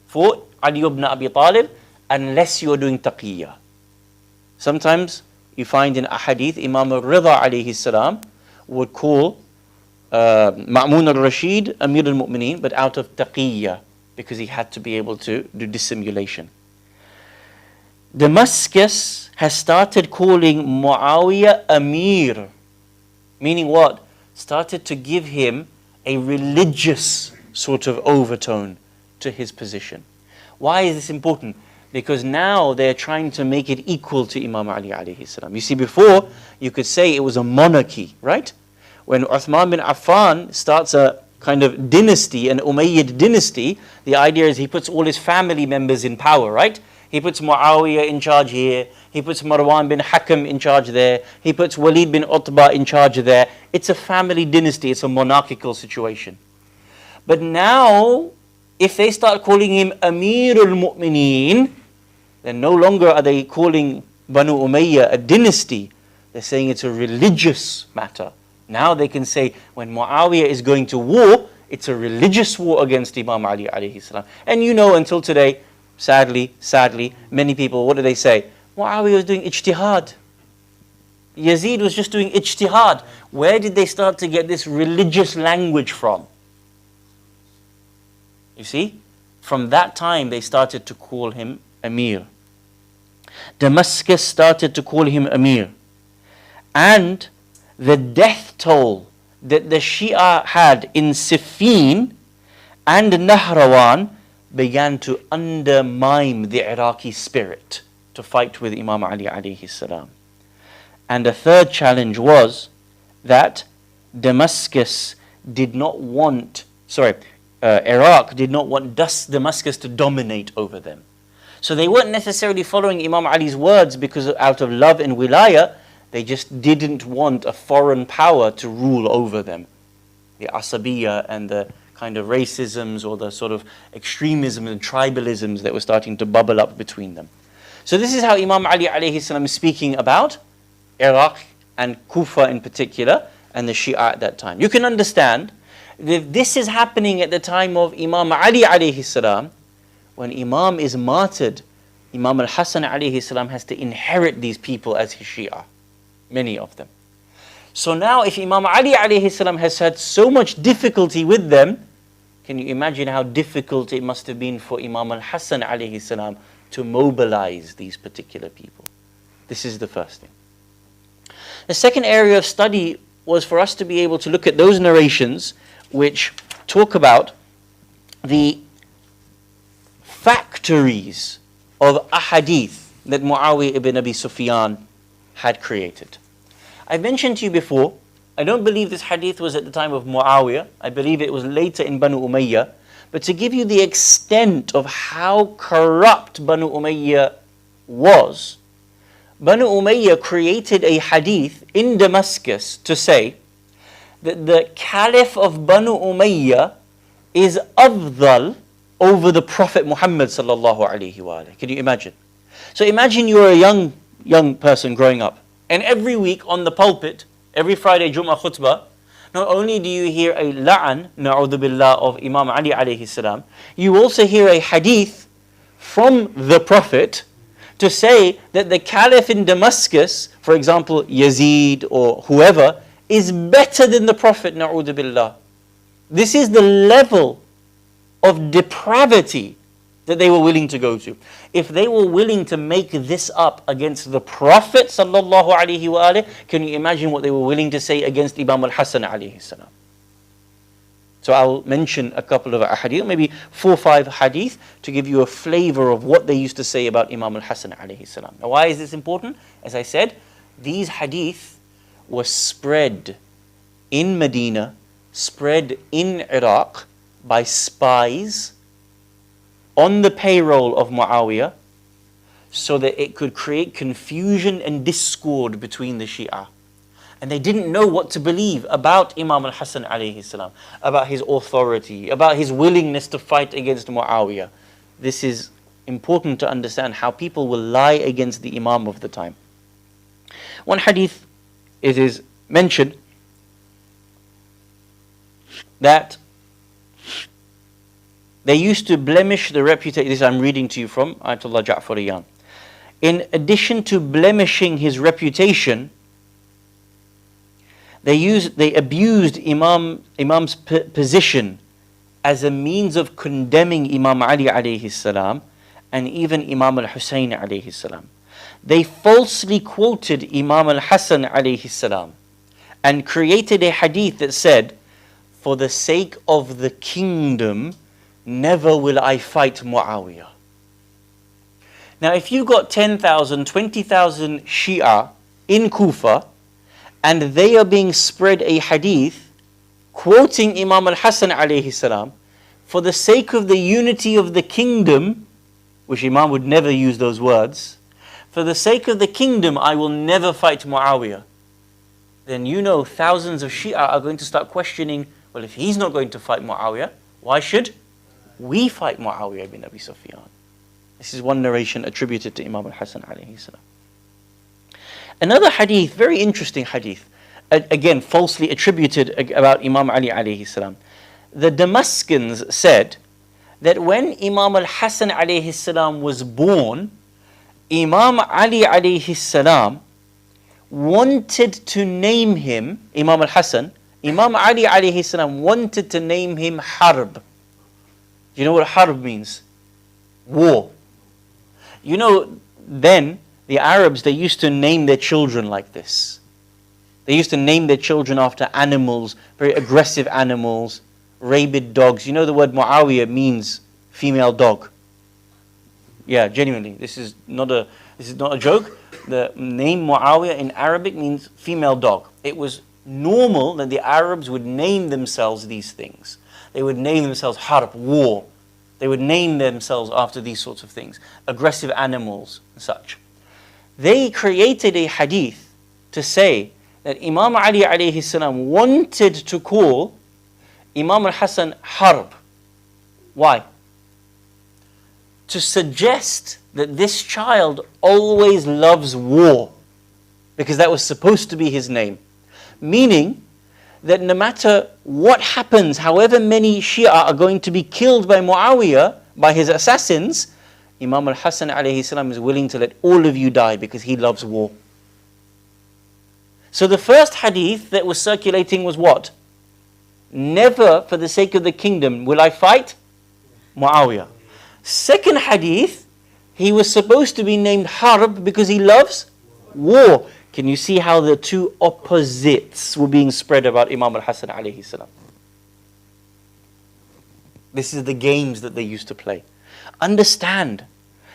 for Ali ibn Abi Talib unless you are doing taqiyya. Sometimes you find in ahadith Imam al-Rida alayhi salam would call Ma'mun al-Rashid Amir al-Mu'mineen, but out of taqiyya, because he had to be able to do dissimulation. Damascus has started calling Muawiyah Amir, meaning what? Started to give him a religious sort of overtone to his position. Why is this important? Because now they're trying to make it equal to Imam Ali alayhi salam. You see, before you could say it was a monarchy, right? When Uthman bin Affan starts a kind of dynasty, an Umayyad dynasty, the idea is he puts all his family members in power, right? He puts Muawiyah in charge here, he puts Marwan bin Hakam in charge there, he puts Walid bin Utbah in charge there. It's a family dynasty, it's a monarchical situation. But now, if they start calling him Amir al-Mu'mineen, then no longer are they calling Banu Umayyah a dynasty. They're saying it's a religious matter. Now they can say when Muawiyah is going to war, it's a religious war against Imam Ali alayhi salam. And you know, until today, sadly, many people, what do they say? Muawiyah was doing ijtihad. Yazid was just doing ijtihad. Where did they start to get this religious language from? You see? From that time they started to call him Amir. Damascus started to call him Amir. And the death toll that the Shi'a had in Siffin and Nahrawan began to undermine the Iraqi spirit to fight with Imam Ali alayhi salam. And the third challenge was that Damascus did not want, Iraq did not want Damascus to dominate over them. So they weren't necessarily following Imam Ali's words because out of love and wilayah, they just didn't want a foreign power to rule over them. The asabiyya and the kind of racisms or the sort of extremism and tribalisms that were starting to bubble up between them. So this is how Imam Ali alayhi salam is speaking about Iraq and Kufa in particular and the Shi'a at that time. You can understand that this is happening at the time of Imam Ali alayhi salam. When Imam is martyred, Imam al-Hasan alayhi salam has to inherit these people as his Shi'a. Many of them. So now if Imam Ali alayhi salam has had so much difficulty with them, can you imagine how difficult it must have been for Imam al-Hassan alayhi salam to mobilize these particular people? This is the first thing. The second area of study was for us to be able to look at those narrations which talk about the factories of ahadith that Muawiyah ibn Abi Sufyan had created. I mentioned to you before, I don't believe this hadith was at the time of Muawiyah. I believe it was later in Banu Umayyah. But to give you the extent of how corrupt Banu Umayyah was, Banu Umayyah created a hadith in Damascus to say that the Caliph of Banu Umayyah is afdal over the Prophet Muhammad sallallahu alaihi wasallam. Can you imagine? So imagine you're a young person growing up, and every week on the pulpit, every Friday Jum'ah khutbah, not only do you hear a la'an, na'udhu billah, of Imam Ali alayhi salam, you also hear a hadith from the Prophet to say that the Caliph in Damascus, for example Yazid or whoever, is better than the Prophet, na'udhu billah. This is the level of depravity that they were willing to go to. If they were willing to make this up against the Prophet sallallahu alaihi wasallam, can you imagine what they were willing to say against Imam al-Hassan alayhi salam? So I'll mention a couple of hadith, maybe 4 or 5 hadith, to give you a flavor of what they used to say about Imam al-Hassan alayhi salam. Now why is this important? As I said, these hadith were spread in Medina, spread in Iraq by spies on the payroll of Muawiyah, so that it could create confusion and discord between the Shi'a. And they didn't know what to believe about Imam al-Hassan alayhi salam, about his authority, about his willingness to fight against Muawiyah. This is important to understand how people will lie against the Imam of the time. One hadith, it is mentioned that they used to blemish the reputation. This I'm reading to you from Ayatollah Jaffer Ladak. In addition to blemishing his reputation, they abused Imam's position as a means of condemning Imam Ali alayhi salam and even Imam al-Hussein alayhi salam. They falsely quoted Imam al-Hassan alayhi salam and created a hadith that said, "For the sake of the kingdom, never will I fight Muawiyah." Now if you got 10,000, 20,000 Shi'a in Kufa, and they are being spread a hadith quoting Imam al-Hassan alayhi salam, for the sake of the unity of the kingdom, which Imam would never use those words, for the sake of the kingdom I will never fight Muawiyah, then you know thousands of Shi'a are going to start questioning, well, if he's not going to fight Muawiyah, why should we fight Muawiyah ibn Abi Sufyan? This is one narration attributed to Imam al-Hassan alayhi salam. Another hadith, very interesting hadith, again falsely attributed about Imam Ali alayhi salam. The Damascans said that when Imam al-Hassan alayhi salam was born, Imam Ali alayhi salam wanted to name him, Imam al-Hassan, Imam Ali alayhi salam wanted to name him Harb. Do you know what Harb means? War. You know, then the Arabs, they used to name their children like this. They used to name their children after animals, very aggressive animals, rabid dogs. You know the word Muawiyah means female dog. Yeah, genuinely, this is not a joke. The name Muawiyah in Arabic means female dog. It was normal that the Arabs would name themselves these things. They would name themselves Harb, war. They would name themselves after these sorts of things, aggressive animals and such. They created a hadith to say that Imam Ali alayhi salam wanted to call Imam al-Hassan Harb. Why? To suggest that this child always loves war, because that was supposed to be his name. Meaning that no matter what happens, however many Shia are going to be killed by Muawiyah, by his assassins, Imam al-Hassan alayhi salam is willing to let all of you die because he loves war. So the first hadith that was circulating was what? Never for the sake of the kingdom will I fight Muawiyah. Second hadith, he was supposed to be named Harb because he loves war. Can you see how the two opposites were being spread about Imam al-Hasan alayhi salam? This is the games that they used to play. Understand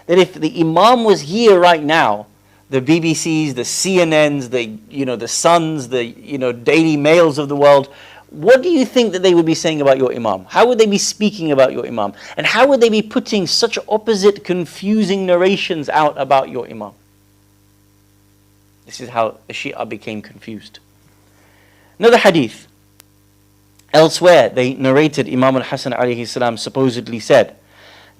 that if the Imam was here right now, the BBCs, the CNNs, the Suns, the Daily Mails of the world, what do you think that they would be saying about your Imam? How would they be speaking about your Imam? And how would they be putting such opposite, confusing narrations out about your Imam? This is how the Shi'a became confused. Another hadith. Elsewhere, they narrated Imam al-Hasan alayhi salam supposedly said,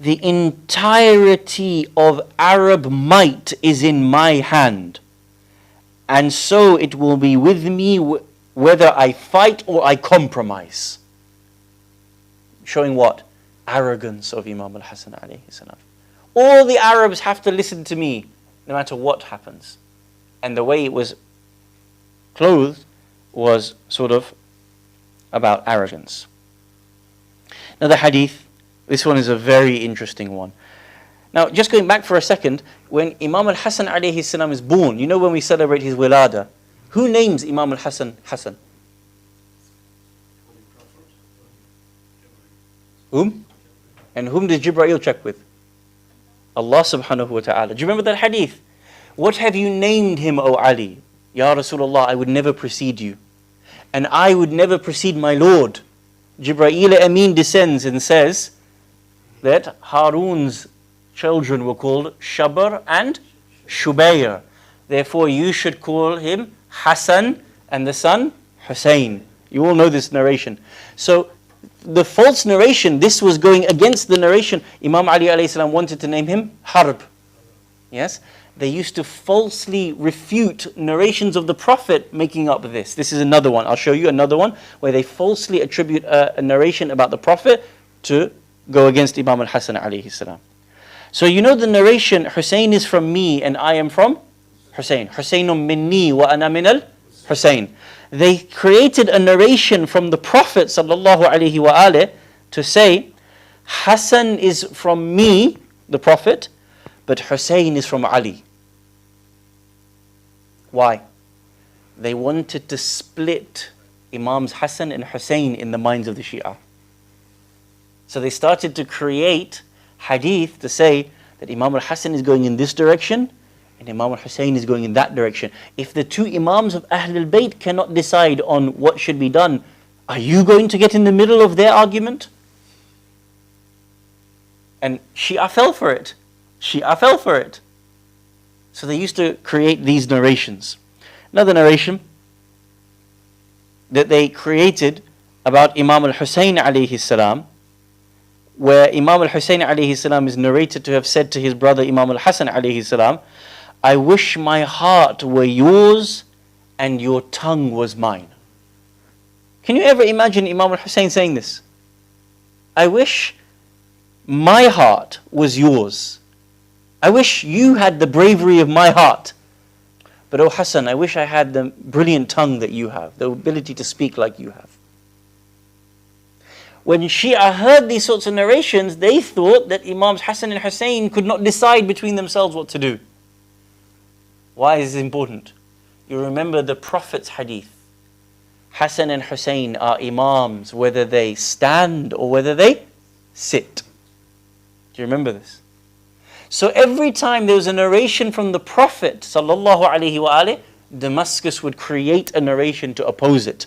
"The entirety of Arab might is in my hand, and so it will be with me whether I fight or I compromise." Showing what? Arrogance of Imam al-Hasan alayhi salam. All the Arabs have to listen to me no matter what happens. And the way it was clothed was sort of about arrogance. Another hadith, this one is a very interesting one. Now, just going back for a second, when Imam al-Hasan alayhi salam is born, you know when we celebrate his wilada, who names Imam al-Hasan Hasan? Whom? And whom does Jibreel check with? Allah subhanahu wa ta'ala. Do you remember that hadith? What have you named him, O Ali? Ya Rasulullah, I would never precede you. And I would never precede my Lord. Jibreel Amin descends and says that Harun's children were called Shabr and Shubayr. Therefore you should call him Hassan and the son Hussein. You all know this narration. So the false narration, this was going against the narration. Imam Ali alayhi salam wanted to name him Harb. Yes? They used to falsely refute narrations of the Prophet making up this. This is another one. I'll show you another one where they falsely attribute a narration about the Prophet to go against Imam al-Hasan alayhi salam. So you know the narration, Hussein is from me and I am from Hussein. Husaynun minni wa ana min al-Hussein. They created a narration from the Prophet sallallahu alaihi wa alihi to say, Hassan is from me, the Prophet, but Hussein is from Ali. Why? They wanted to split Imams Hassan and Hussein in the minds of the Shi'a. So they started to create hadith to say that Imam al-Hasan is going in this direction and Imam al-Hussein is going in that direction. If the two Imams of Ahlul Bayt cannot decide on what should be done, are you going to get in the middle of their argument? And Shi'a fell for it. Shi'a fell for it. So they used to create these narrations. Another narration that they created about Imam al-Hussein alayhi salam, where Imam al-Hussein alayhi salam is narrated to have said to his brother Imam al-Hasan alayhi salam, I wish my heart were yours and your tongue was mine. Can you ever imagine Imam al-Hussein saying this? I wish my heart was yours. I wish you had the bravery of my heart. But oh Hassan, I wish I had the brilliant tongue that you have, the ability to speak like you have. When Shia heard these sorts of narrations, they thought that Imams Hassan and Hussein could not decide between themselves what to do. Why is this important? You remember the Prophet's hadith. Hassan and Hussein are Imams, whether they stand or whether they sit. Do you remember this? So every time there was a narration from the Prophet sallallahu alaihi wasallam, Damascus would create a narration to oppose it.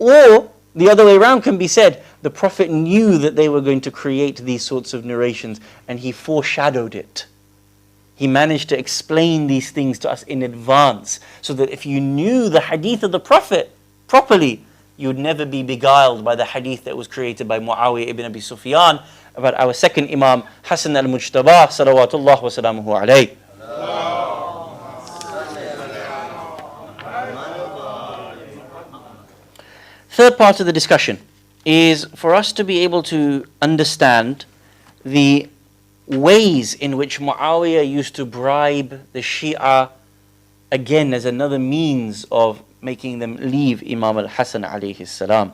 Or the other way around can be said, the Prophet knew that they were going to create these sorts of narrations and he foreshadowed it. He managed to explain these things to us in advance so that if you knew the hadith of the Prophet properly, you would never be beguiled by the hadith that was created by Muawiyah ibn Abi Sufyan about our second Imam, Hassan al-Mujtaba, salawatullah wa salamuhu alayhi. Third part of the discussion is for us to be able to understand the ways in which Muawiyah used to bribe the Shi'a again as another means of making them leave Imam al-Hasan alayhi salam.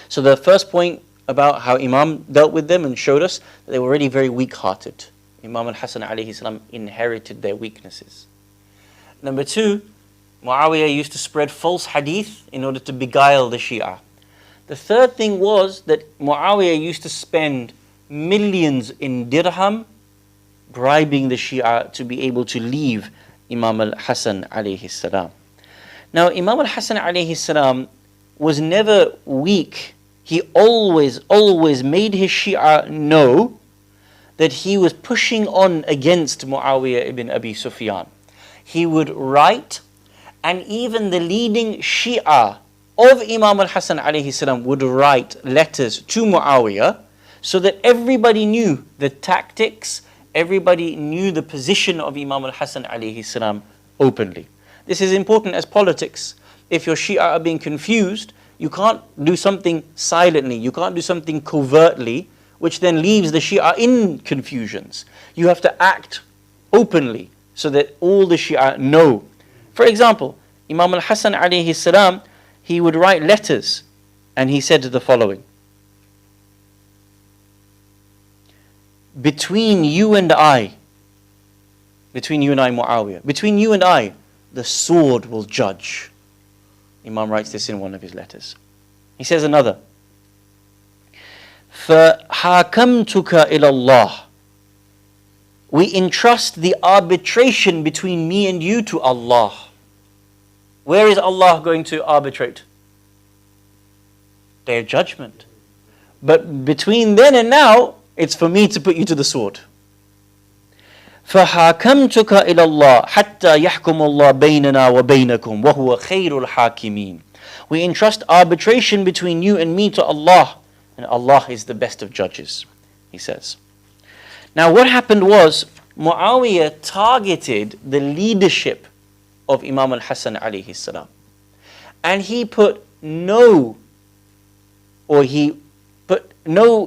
So the first point about how Imam dealt with them and showed us that they were already very weak-hearted. Imam al-Hasan alayhi salam inherited their weaknesses. Number two, Muawiyah used to spread false hadith in order to beguile the Shi'a. The third thing was that Muawiyah used to spend millions in dirham bribing the Shi'a to be able to leave Imam al-Hasan alayhi salam. Now Imam al-Hasan alayhi salam was never weak. He always made his Shi'a know that he was pushing on against Muawiyah ibn Abi Sufyan. He would write, and even the leading Shi'a of Imam al-Hasan alayhi salam would write letters to Muawiyah so that everybody knew the tactics, everybody knew the position of Imam al-Hasan alayhi salam openly. This is important as politics. If your Shi'a are being confused, you can't do something silently, you can't do something covertly, which then leaves the Shi'a in confusions. You have to act openly so that all the Shi'a know. For example, Imam al-Hasan alayhi salam, he would write letters and he said the following: between you and I, Muawiyah, between you and I, the sword will judge. Imam writes this in one of his letters. He says another, فَحَاكَمْتُكَ إِلَى اللَّهِ, we entrust the arbitration between me and you to Allah. Where is Allah going to arbitrate? Day of Judgment. But between then and now, it's for me to put you to the sword. فَحَاكَمْتُكَ إِلَى اللَّهِ حَتَّى يَحْكُمُ اللَّهُ بَيْنَنَا وَبَيْنَكُمْ وَهُوَ خَيْرُ الْحَاكِمِينَ. We entrust arbitration between you and me to Allah, and Allah is the best of judges, he says. Now what happened was, Muawiyah targeted the leadership of Imam al-Hasan alayhi salam. And he put no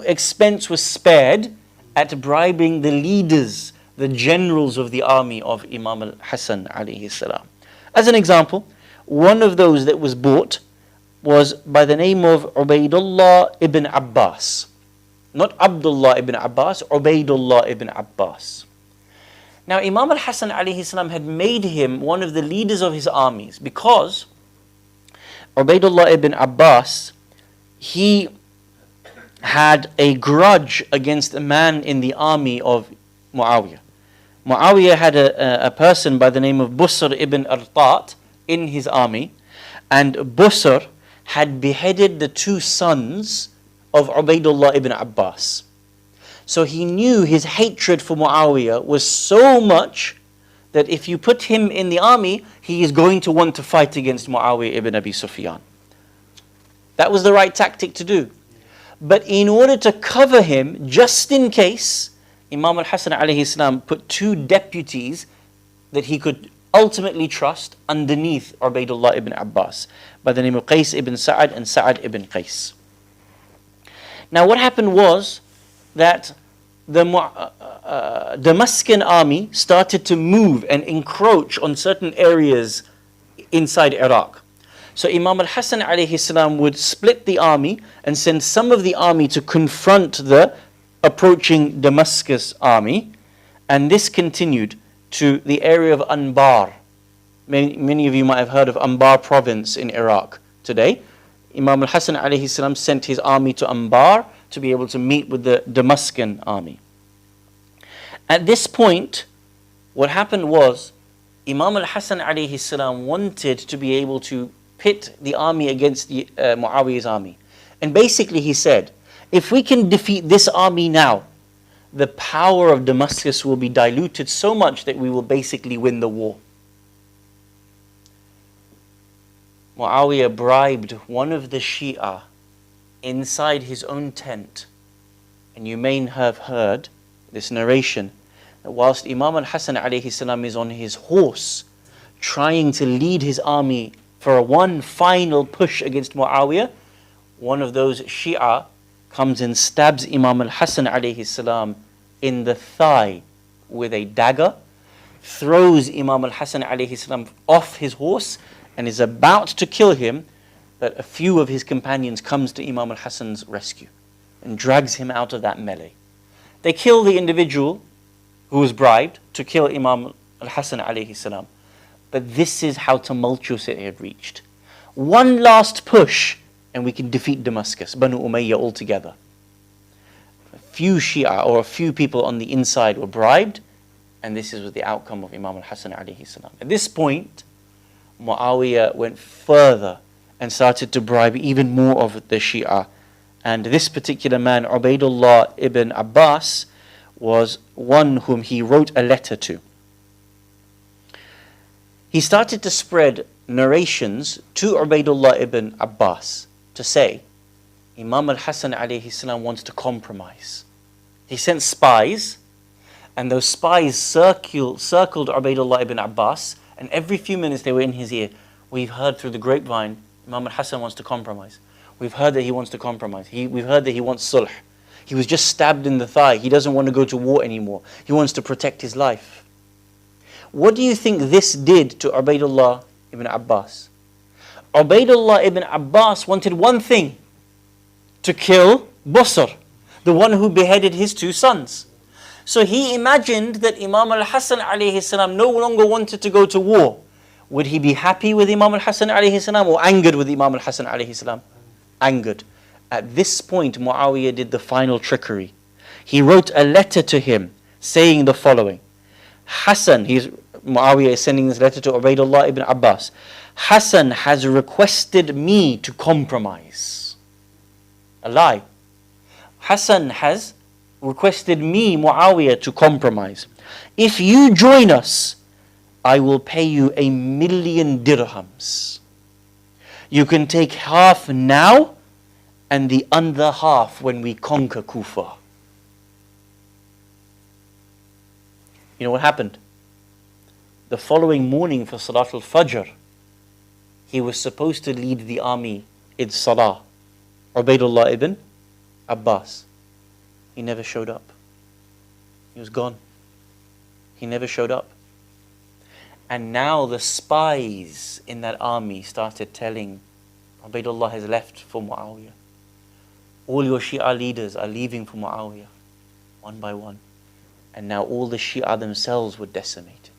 expense was spared at bribing the leaders, the generals of the army of Imam al-Hasan alayhi salam. As an example, one of those that was bought was by the name of Ubaidullah ibn Abbas. Not Abdullah ibn Abbas, Ubaidullah ibn Abbas. Now Imam al-Hasan alayhi salam had made him one of the leaders of his armies because Ubaidullah ibn Abbas, he had a grudge against a man in the army of Muawiyah. Muawiyah had a person by the name of Busr ibn Artat in his army, and Busr had beheaded the two sons of Ubaidullah ibn Abbas. So he knew his hatred for Muawiyah was so much that if you put him in the army, he is going to want to fight against Muawiyah ibn Abi Sufyan. That was the right tactic to do. But in order to cover him, just in case, Imam al-Hasan alayhi salam put two deputies that he could ultimately trust underneath Ubaidullah ibn Abbas by the name of Qais ibn Sa'ad and Sa'ad ibn Qais. Now what happened was that the Damascus army started to move and encroach on certain areas inside Iraq. So Imam al-Hasan alayhi salam would split the army and send some of the army to confront the approaching Damascus army, and this continued to the area of Anbar. Many of you might have heard of Anbar province in Iraq today. Imam al-Hasan alayhi salam sent his army to Anbar to be able to meet with the Damascus army. At this point, what happened was, Imam al-Hasan alayhi salam wanted to be able to pit the army against Muawiyah's army. And basically he said, if we can defeat this army now, the power of Damascus will be diluted so much that we will basically win the war. Muawiyah bribed one of the Shi'a inside his own tent. And you may have heard this narration, that whilst Imam al-Hasan alayhi salam is on his horse, trying to lead his army for one final push against Muawiyah, one of those Shi'a comes and stabs Imam al-Hasan alayhi salam in the thigh with a dagger. throws Imam al-Hasan alayhi salam off his horse and is about to kill him, that a few of his companions comes to Imam al-Hasan's rescue and drags him out of that melee. They kill the individual who was bribed to kill Imam al-Hasan alayhi salam. But this is how tumultuous it had reached. One last push and we can defeat Damascus, Banu Umayyah altogether. A few Shi'a or a few people on the inside were bribed, and this was the outcome of Imam al-Hasan alayhi salam. At this point, Muawiyah went further and started to bribe even more of the Shi'a. And this particular man, Ubaidullah ibn Abbas, was one whom he wrote a letter to. He started to spread narrations to Ubaidullah ibn Abbas to say, Imam al-Hasan alayhi salam wants to compromise. He sent spies, and those spies circled Ubaidullah ibn Abbas, and every few minutes they were in his ear. We've heard through the grapevine, Imam al-Hasan wants to compromise. We've heard that he wants to compromise. We've heard that he wants sulh. He was just stabbed in the thigh. He doesn't want to go to war anymore. He wants to protect his life. What do you think this did to Ubaidullah ibn Abbas? Ubaidullah ibn Abbas wanted one thing, to kill Busr, the one who beheaded his two sons. So he imagined that Imam al-Hasan alayhi salam no longer wanted to go to war. Would he be happy with Imam al-Hasan alayhi salam or angered with Imam al-Hasan alayhi salam? Angered. At this point, Muawiyah did the final trickery. He wrote a letter to him saying the following. Muawiyah is sending this letter to Ubaidullah ibn Abbas. Hassan has requested me to compromise. A lie. Hassan has requested me, Muawiyah, to compromise. If you join us, I will pay you 1,000,000 dirhams. You can take half now and the other half when we conquer Kufa. You know what happened? The following morning for Salatul Fajr, he was supposed to lead the army in Salah. Ubaidullah ibn Abbas. He never showed up. He was gone. He never showed up. And now the spies in that army started telling, Ubaidullah has left for Muawiyah. All your Shi'a leaders are leaving for Muawiyah, one by one. And now all the Shi'a themselves were decimated.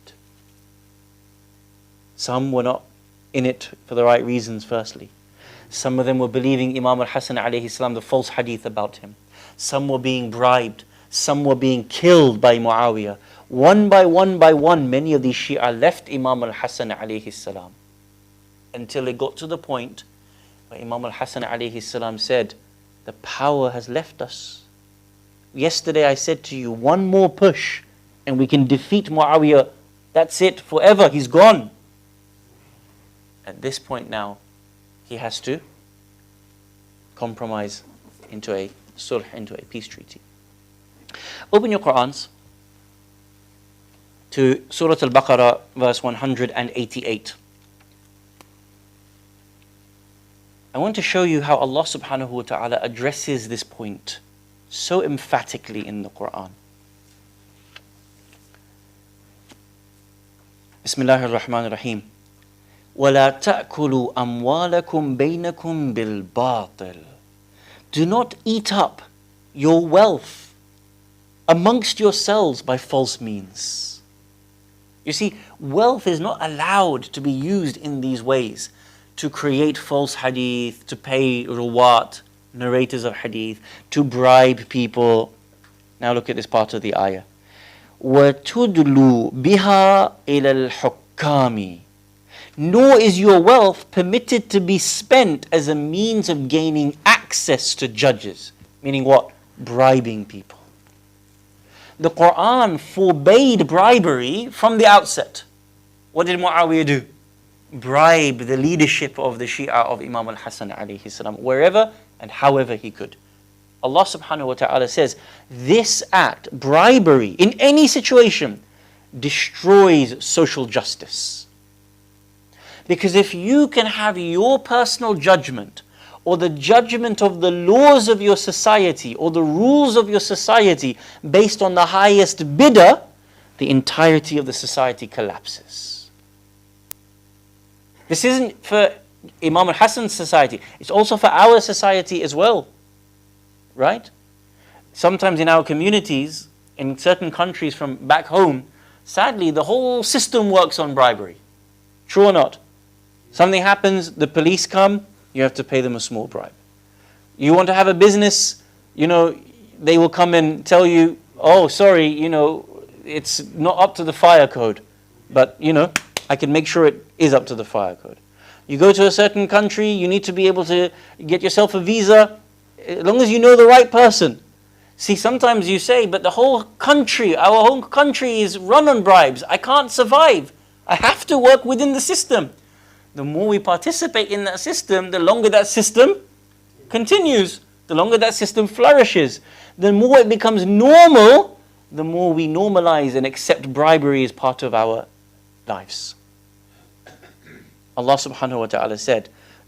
Some were not in it for the right reasons, firstly. Some of them were believing Imam al-Hasan alayhi salam, the false hadith about him. Some were being bribed. Some were being killed by Muawiyah. One by one, many of these Shi'a left Imam al-Hasan alayhi salam. Until it got to the point where Imam al-Hasan alayhi salam said, the power has left us. Yesterday I said to you, one more push and we can defeat Muawiyah. That's it, forever, he's gone. At this point now, he has to compromise into a sulh, into a peace treaty. Open your Qur'ans to Surah Al-Baqarah, verse 188. I want to show you how Allah subhanahu wa ta'ala addresses this point so emphatically in the Qur'an. Bismillahir Rahmanir Rahim. وَلَا تَأْكُلُوا أَمْوَالَكُمْ بَيْنَكُمْ بِالْبَاطِلِ. Do not eat up your wealth amongst yourselves by false means. You see, wealth is not allowed to be used in these ways, to create false hadith, to pay ruwat, narrators of hadith, to bribe people. Now look at this part of the ayah. وَتُدْلُوا بِهَا إِلَى الْحُكَّامِ. Nor is your wealth permitted to be spent as a means of gaining access to judges. Meaning what? Bribing people. The Quran forbade bribery from the outset. What did Muawiyah do? Bribe the leadership of the Shi'a of Imam al-Hasan alayhi salam, wherever and however he could. Allah subhanahu wa ta'ala says, this act, bribery, in any situation, destroys social justice. Because if you can have your personal judgment, or the judgment of the laws of your society, or the rules of your society based on the highest bidder, the entirety of the society collapses. This isn't for Imam al-Hassan's society, it's also for our society as well, right? Sometimes in our communities, in certain countries from back home, sadly the whole system works on bribery. True or not? Something happens, the police come, you have to pay them a small bribe. You want to have a business, they will come and tell you, oh, sorry, it's not up to the fire code, but, I can make sure it is up to the fire code. You go to a certain country, you need to be able to get yourself a visa, as long as you know the right person. See, sometimes you say, but the whole country, our whole country is run on bribes. I can't survive. I have to work within the system. The more we participate in that system, the longer that system continues, the longer that system flourishes. The more it becomes normal, the more we normalize and accept bribery as part of our lives. Allah subhanahu wa ta'ala said,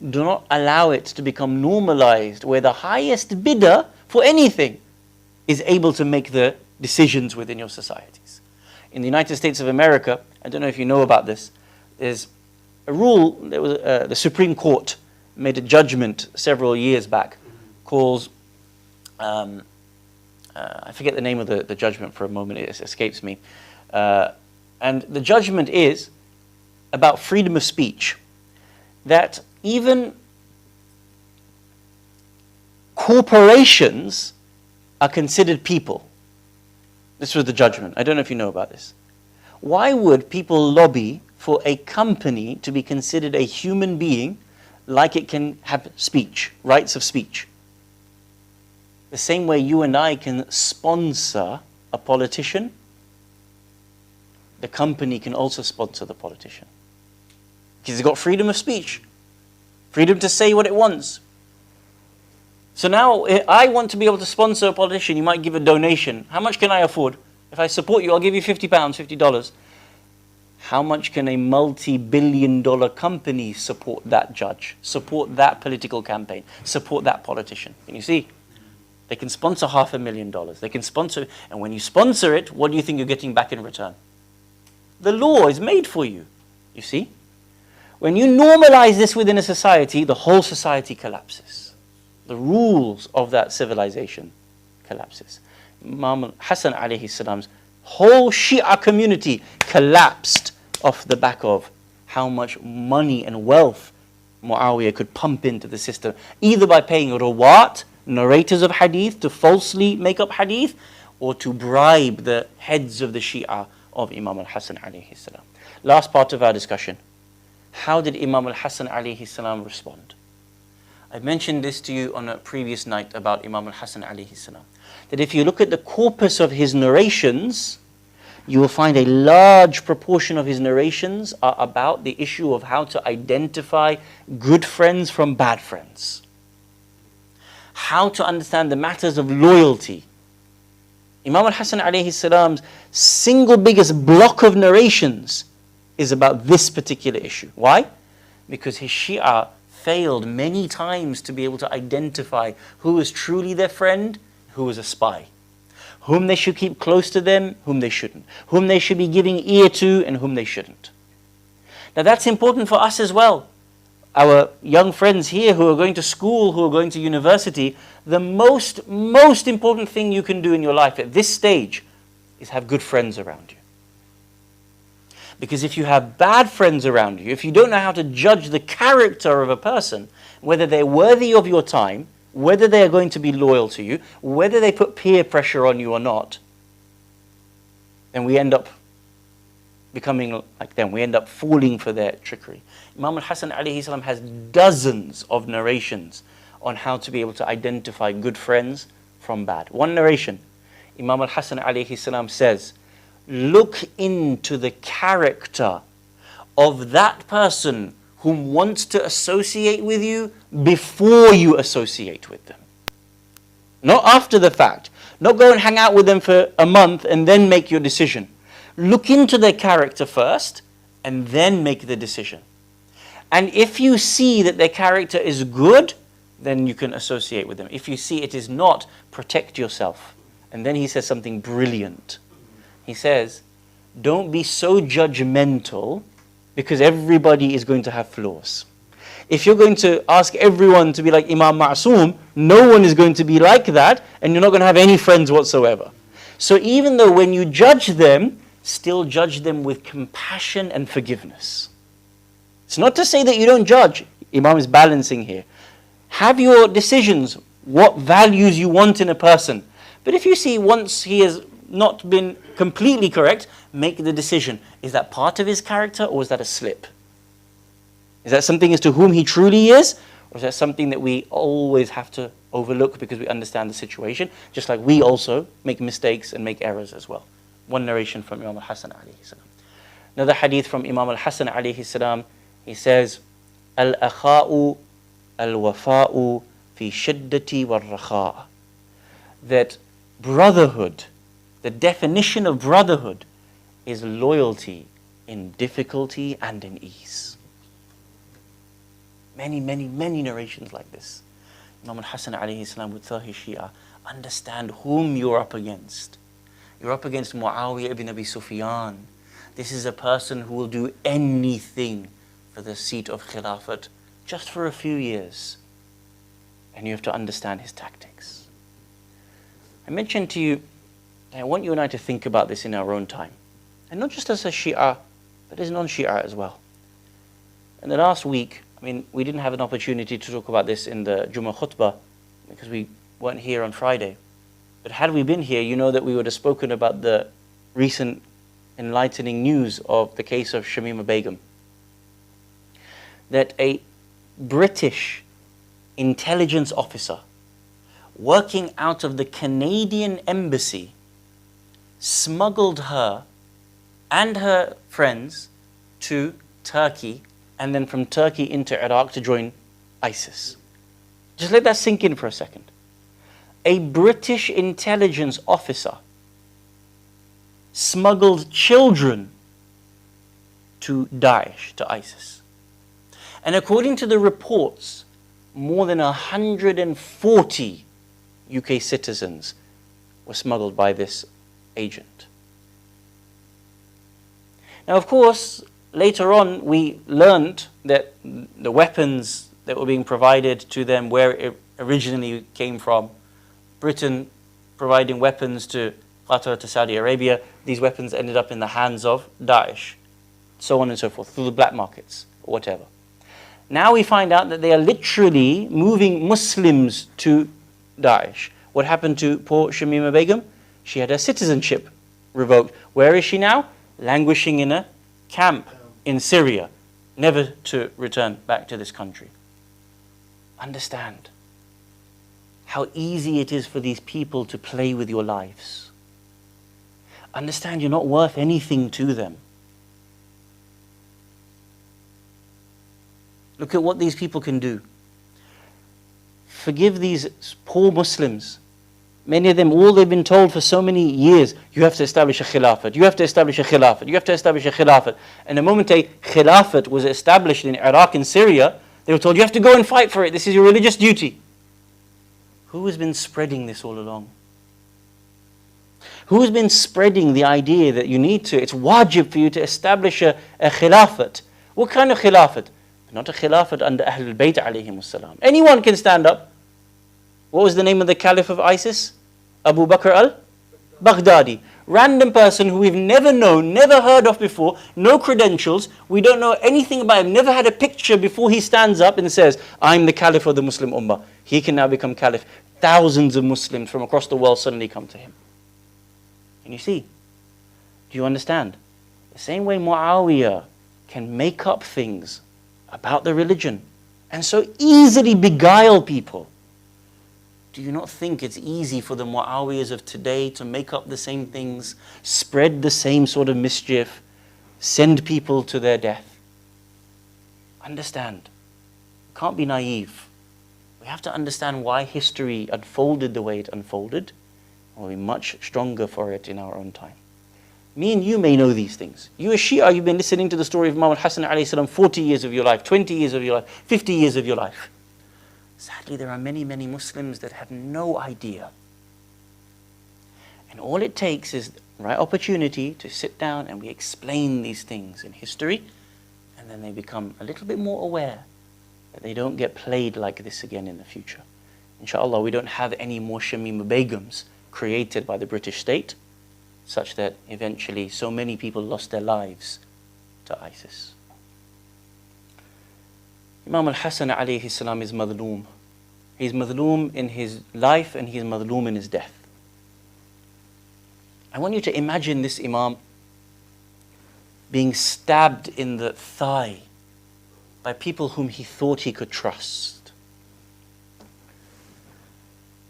do not allow it to become normalized where the highest bidder for anything is able to make the decisions within your societies. In the United States of America, I don't know if you know about this, there's a rule, the Supreme Court made a judgment several years back, calls, I forget the name of the judgment for a moment, it escapes me. And the judgment is about freedom of speech, that even corporations are considered people. This was the judgment. I don't know if you know about this. Why would people lobby for a company to be considered a human being like it can have speech, rights of speech? The same way you and I can sponsor a politician, the company can also sponsor the politician. Because it's got freedom of speech, freedom to say what it wants. So now, I want to be able to sponsor a politician. You might give a donation. How much can I afford? If I support you, I'll give you £50, $50. How much can a multi-billion-dollar company support that judge, support that political campaign, support that politician? Can you see? They can sponsor $500,000. They can sponsor, and when you sponsor it, what do you think you're getting back in return? The law is made for you, you see? When you normalize this within a society, the whole society collapses. The rules of that civilization collapses. Imam Hassan alayhi salam's whole Shi'a community collapsed off the back of how much money and wealth Muawiyah could pump into the system, either by paying rawat, narrators of hadith, to falsely make up hadith, or to bribe the heads of the Shi'a of Imam al-Hassan alayhi salam. Last part of our discussion. How did Imam al-Hassan alayhi salam respond? I mentioned this to you on a previous night about Imam al-Hassan alayhi salam. That if you look at the corpus of his narrations, you will find a large proportion of his narrations are about the issue of how to identify good friends from bad friends. How to understand the matters of loyalty. Imam al-Hassan alayhi salam's single biggest block of narrations is about this particular issue. Why? Because his Shi'a failed many times to be able to identify who was truly their friend, who was a spy, whom they should keep close to them, whom they shouldn't, whom they should be giving ear to and whom they shouldn't. Now that's important for us as well. Our young friends here who are going to school, who are going to university, the most important thing you can do in your life at this stage is have good friends around you. Because if you have bad friends around you, if you don't know how to judge the character of a person, whether they're worthy of your time, whether they are going to be loyal to you, whether they put peer pressure on you or not, then we end up becoming like them. We end up falling for their trickery. Imam al-Hassan alayhi salam has dozens of narrations on how to be able to identify good friends from bad. One narration, Imam al-Hassan alayhi salam says, look into the character of that person whom wants to associate with you before you associate with them. Not after the fact. Not go and hang out with them for a month and then make your decision. Look into their character first and then make the decision. And if you see that their character is good, then you can associate with them. If you see it is not, protect yourself. And then he says something brilliant. He says, don't be so judgmental, because everybody is going to have flaws. If you're going to ask everyone to be like Imam Ma'soom, no one is going to be like that, and you're not going to have any friends whatsoever. So even though when you judge them, still judge them with compassion and forgiveness. It's not to say that you don't judge. Imam is balancing here. Have your decisions, what values you want in a person. But if you see once he has not been completely correct, make the decision. Is that part of his character, or is that a slip? Is that something as to whom he truly is, or is that something that we always have to overlook because we understand the situation, just like we also make mistakes and make errors as well. One narration from Imam al-Hasan alayhi salam. Another hadith from Imam al-Hasan alayhi salam, he says, Al-akha'u al-wafa'u fi shiddati wal-rakha'. That brotherhood, the definition of brotherhood, is loyalty in difficulty and in ease. Many, many, many narrations like this. Imam al-Hasan alayhi salam would tell his Shi'a, understand whom you're up against. You're up against Muawiyah ibn Abi Sufyan. This is a person who will do anything for the seat of Khilafat just for a few years. And you have to understand his tactics. I mentioned to you, I want you and I to think about this in our own time. And not just as a Shi'a, but as non-Shi'a as well. In the last week, we didn't have an opportunity to talk about this in the Jummah khutbah because we weren't here on Friday. But had we been here, you know that we would have spoken about the recent enlightening news of the case of Shamima Begum. That a British intelligence officer working out of the Canadian embassy smuggled her and her friends to Turkey, and then from Turkey into Iraq to join ISIS. Just let that sink in for a second. A British intelligence officer smuggled children to Daesh, to ISIS. And according to the reports, more than 140 UK citizens were smuggled by this agent. Now, of course, later on, we learned that the weapons that were being provided to them, where it originally came from, Britain providing weapons to Qatar, to Saudi Arabia, these weapons ended up in the hands of Daesh, so on and so forth, through the black markets, or whatever. Now we find out that they are literally moving Muslims to Daesh. What happened to poor Shamima Begum? She had her citizenship revoked. Where is she now? Languishing in a camp in Syria, never to return back to this country. Understand how easy it is for these people to play with your lives. Understand you're not worth anything to them. Look at what these people can do. Forgive these poor Muslims. Many of them, all they've been told for so many years, you have to establish a khilafat, you have to establish a khilafat, you have to establish a khilafat. And the moment a khilafat was established in Iraq and Syria, they were told, you have to go and fight for it, this is your religious duty. Who has been spreading this all along? Who has been spreading the idea that you need to, it's wajib for you to establish a khilafat? What kind of khilafat? Not a khilafat under Ahlul Bayt alayhimus salam. Anyone can stand up. What was the name of the caliph of ISIS? Abu Bakr al-Baghdadi. Random person who we've never known, never heard of before, no credentials, we don't know anything about him, never had a picture before he stands up and says, I'm the caliph of the Muslim Ummah. He can now become caliph. Thousands of Muslims from across the world suddenly come to him. And you see, do you understand? The same way Muawiyah can make up things about the religion and so easily beguile people. Do you not think it's easy for the Muawiyahs of today to make up the same things, spread the same sort of mischief, send people to their death? Understand, can't be naive. We have to understand why history unfolded the way it unfolded, and we'll be much stronger for it in our own time. Me and you may know these things. You a Shi'a, you've been listening to the story of Imam al-Hasan alayhi salam 40 years of your life, 20 years of your life, 50 years of your life. Sadly, there are many, many Muslims that have no idea. And all it takes is right opportunity to sit down and we explain these things in history, and then they become a little bit more aware that they don't get played like this again in the future. Inshallah, we don't have any more Shamima Begums created by the British state, such that eventually so many people lost their lives to ISIS. Imam al-Hassan alayhi salam is madloom. He's madloom in his life and he's madloom in his death. I want you to imagine this Imam being stabbed in the thigh by people whom he thought he could trust.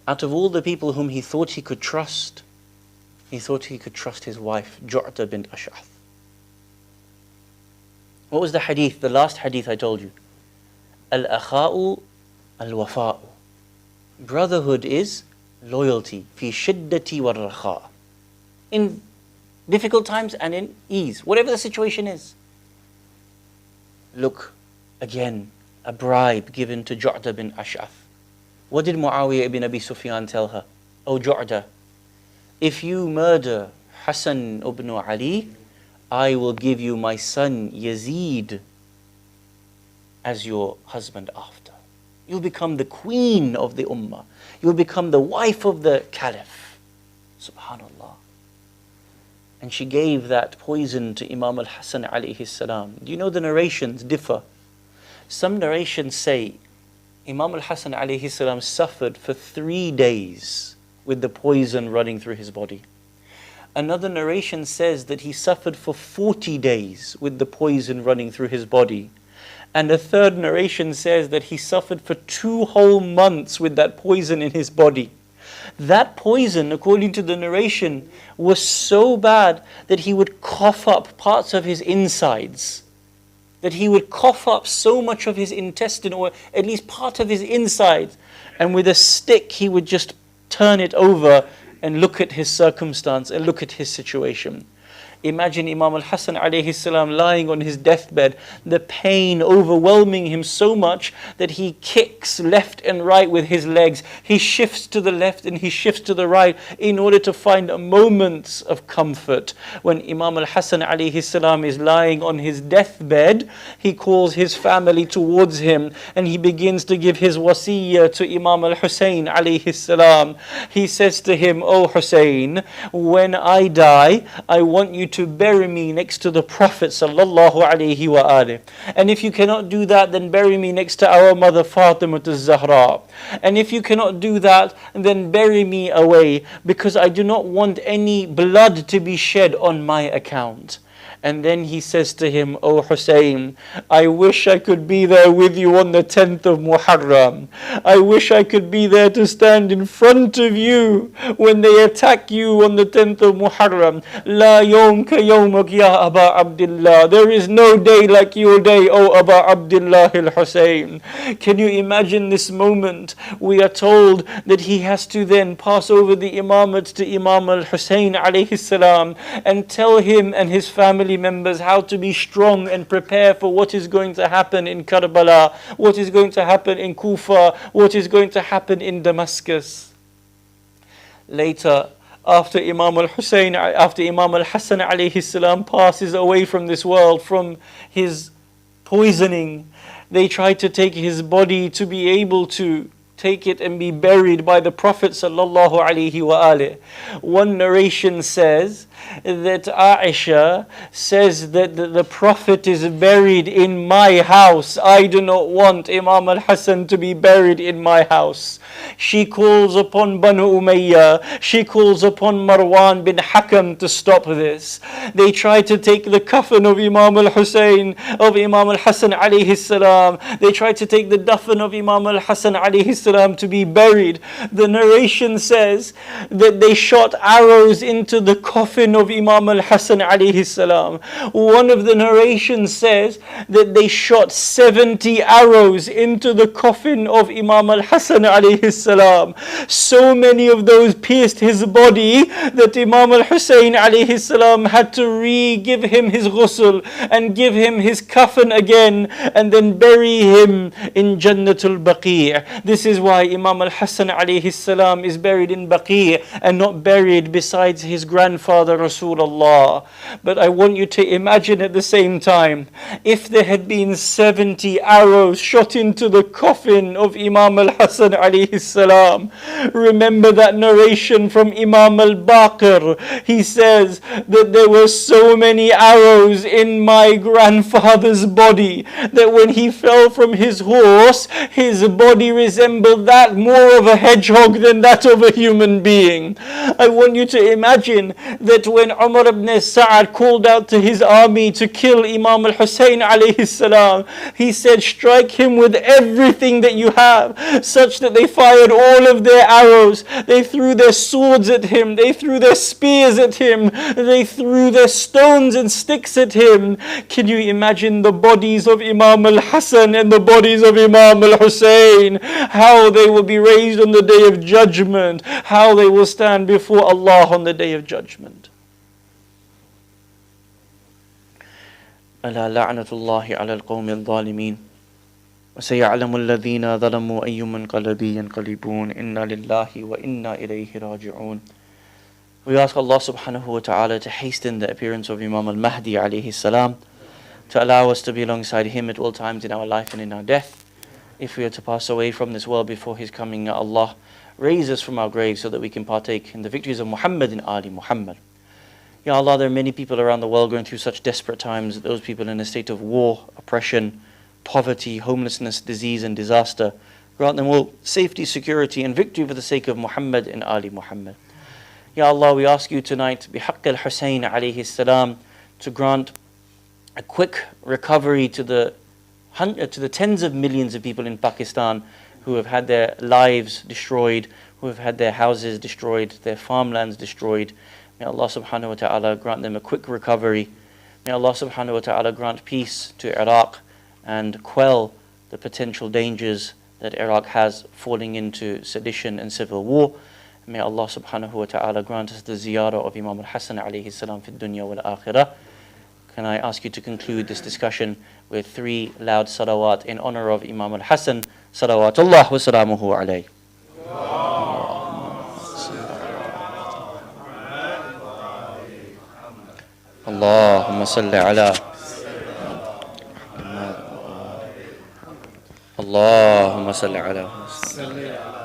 Out of all the people whom he thought he could trust his wife, Ju'ta bint Ash'ath. What was the hadith, the last hadith I told you? Al-akha'u al-wafa'u. Brotherhood is loyalty. Fi shiddati wa rakha. In difficult times and in ease, whatever the situation is. Look, again, a bribe given to Ju'ta bin Ash'ath. What did Muawiyah ibn Abi Sufyan tell her? Oh Ju'ta, if you murder Hassan ibn Ali, I will give you my son Yazid as your husband after. You'll become the queen of the ummah. You'll become the wife of the caliph. Subhanallah. And she gave that poison to Imam al-Hassan alayhi salam. Do you know the narrations differ? Some narrations say Imam al-Hassan alayhi salam suffered for 3 days with the poison running through his body. Another narration says that he suffered for 40 days with the poison running through his body. And a third narration says that he suffered for 2 whole months with that poison in his body. That poison, according to the narration, was so bad that he would cough up parts of his insides. That he would cough up so much of his intestine, or at least part of his insides, and with a stick he would just turn it over and look at his circumstance and look at his situation. Imagine Imam al-Hassan alayhi salam lying on his deathbed, the pain overwhelming him so much that he kicks left and right with his legs. He shifts to the left and he shifts to the right in order to find a moment of comfort. When Imam al-Hassan alayhi salam is lying on his deathbed, he calls his family towards him and he begins to give his wasiyyah to Imam al-Hussein alayhi salam. He says to him, "O Hussein, when I die, I want you to bury me next to the Prophet sallallahu alaihi wa alihi. And if you cannot do that, then bury me next to our mother Fatima az-Zahra. And if you cannot do that, then bury me away, because I do not want any blood to be shed on my account." And then he says to him, "O Hussein, I wish I could be there with you on the 10th of Muharram. I wish I could be there to stand in front of you when they attack you on the 10th of Muharram. La yawm ka yawmak ya Aba Abdullah. There is no day like your day, O Aba Abdullah al-Hussein." Can you imagine this moment? We are told that he has to then pass over the imamate to Imam al-Hussein alayhi salam and tell him and his family members how to be strong and prepare for what is going to happen in Karbala, what is going to happen in Kufa, what is going to happen in Damascus. Later, after Imam al-Hassan alayhi salam passes away from this world, from his poisoning, they try to take his body to be able to take it and be buried by the Prophet sallallahu alaihi wa alihi. One narration says that Aisha says that the Prophet is buried in my house. I do not want Imam al-Hassan to be buried in my house. She calls upon Banu Umayyah, she calls upon Marwan bin Hakam to stop this. They try to take the coffin of Imam al-Hussein, of Imam al-Hassan alayhi salam. They try to take the duffin of Imam al-Hassan alayhi salam to be buried. The narration says that they shot arrows into the coffin of Imam al-Hassan alayhi salam. One of the narrations says that they shot 70 arrows into the coffin of Imam al-Hassan alayhi salam. So many of those pierced his body that Imam al-Hussein alayhi salam had to re-give him his ghusl and give him his coffin again and then bury him in Jannatul Baqi'. This is why Imam al-Hassan alayhi salam is buried in Baqi' and not buried besides his grandfather Rasulullah. But I want you to imagine at the same time, if there had been 70 arrows shot into the coffin of Imam al-Hasan alayhi salam. Remember that narration from Imam al-Baqir. He says that there were so many arrows in my grandfather's body that when he fell from his horse, his body resembled that more of a hedgehog than that of a human being. I want you to imagine that when Umar ibn Sa'ad called out to his army to kill Imam al-Hussein alayhi salam, he said, strike him with everything that you have, such that they fired all of their arrows, they threw their swords at him, they threw their spears at him, they threw their stones and sticks at him. Can you imagine the bodies of Imam al-Hasan and the bodies of Imam al-Hussein, how they will be raised on the day of judgment, how they will stand before Allah on the day of judgment. ألا لعنة الله على القوم الظالمين وسيعلم الذين ظلموا أي منقلب ينقلبون إنا لله وإنا إليه راجعون. We ask Allah subhanahu wa ta'ala to hasten the appearance of Imam al-Mahdi alayhi salam, to allow us to be alongside him at all times in our life and in our death. If we are to pass away from this world before his coming, Allah raise us from our graves so that we can partake in the victories of Muhammad and Ali Muhammad. Ya Allah, there are many people around the world going through such desperate times, those people in a state of war, oppression, poverty, homelessness, disease and disaster. Grant them all safety, security and victory for the sake of Muhammad and Ali Muhammad. Ya Allah, we ask you tonight, bihaqq al-Husayn alayhi salam, to grant a quick recovery to the tens of millions of people in Pakistan who have had their lives destroyed, who have had their houses destroyed, their farmlands destroyed. May Allah subhanahu wa ta'ala grant them a quick recovery. May Allah subhanahu wa ta'ala grant peace to Iraq and quell the potential dangers that Iraq has falling into sedition and civil war. May Allah subhanahu wa ta'ala grant us the ziyarah of Imam al-Hasan alayhi salam fi dunya wal akhirah. Can I ask you to conclude this discussion with 3 loud salawat in honor of Imam al-Hasan? Salawatullah wa salamuhu alayhi. Allahumma salli ala Allahumma salli ala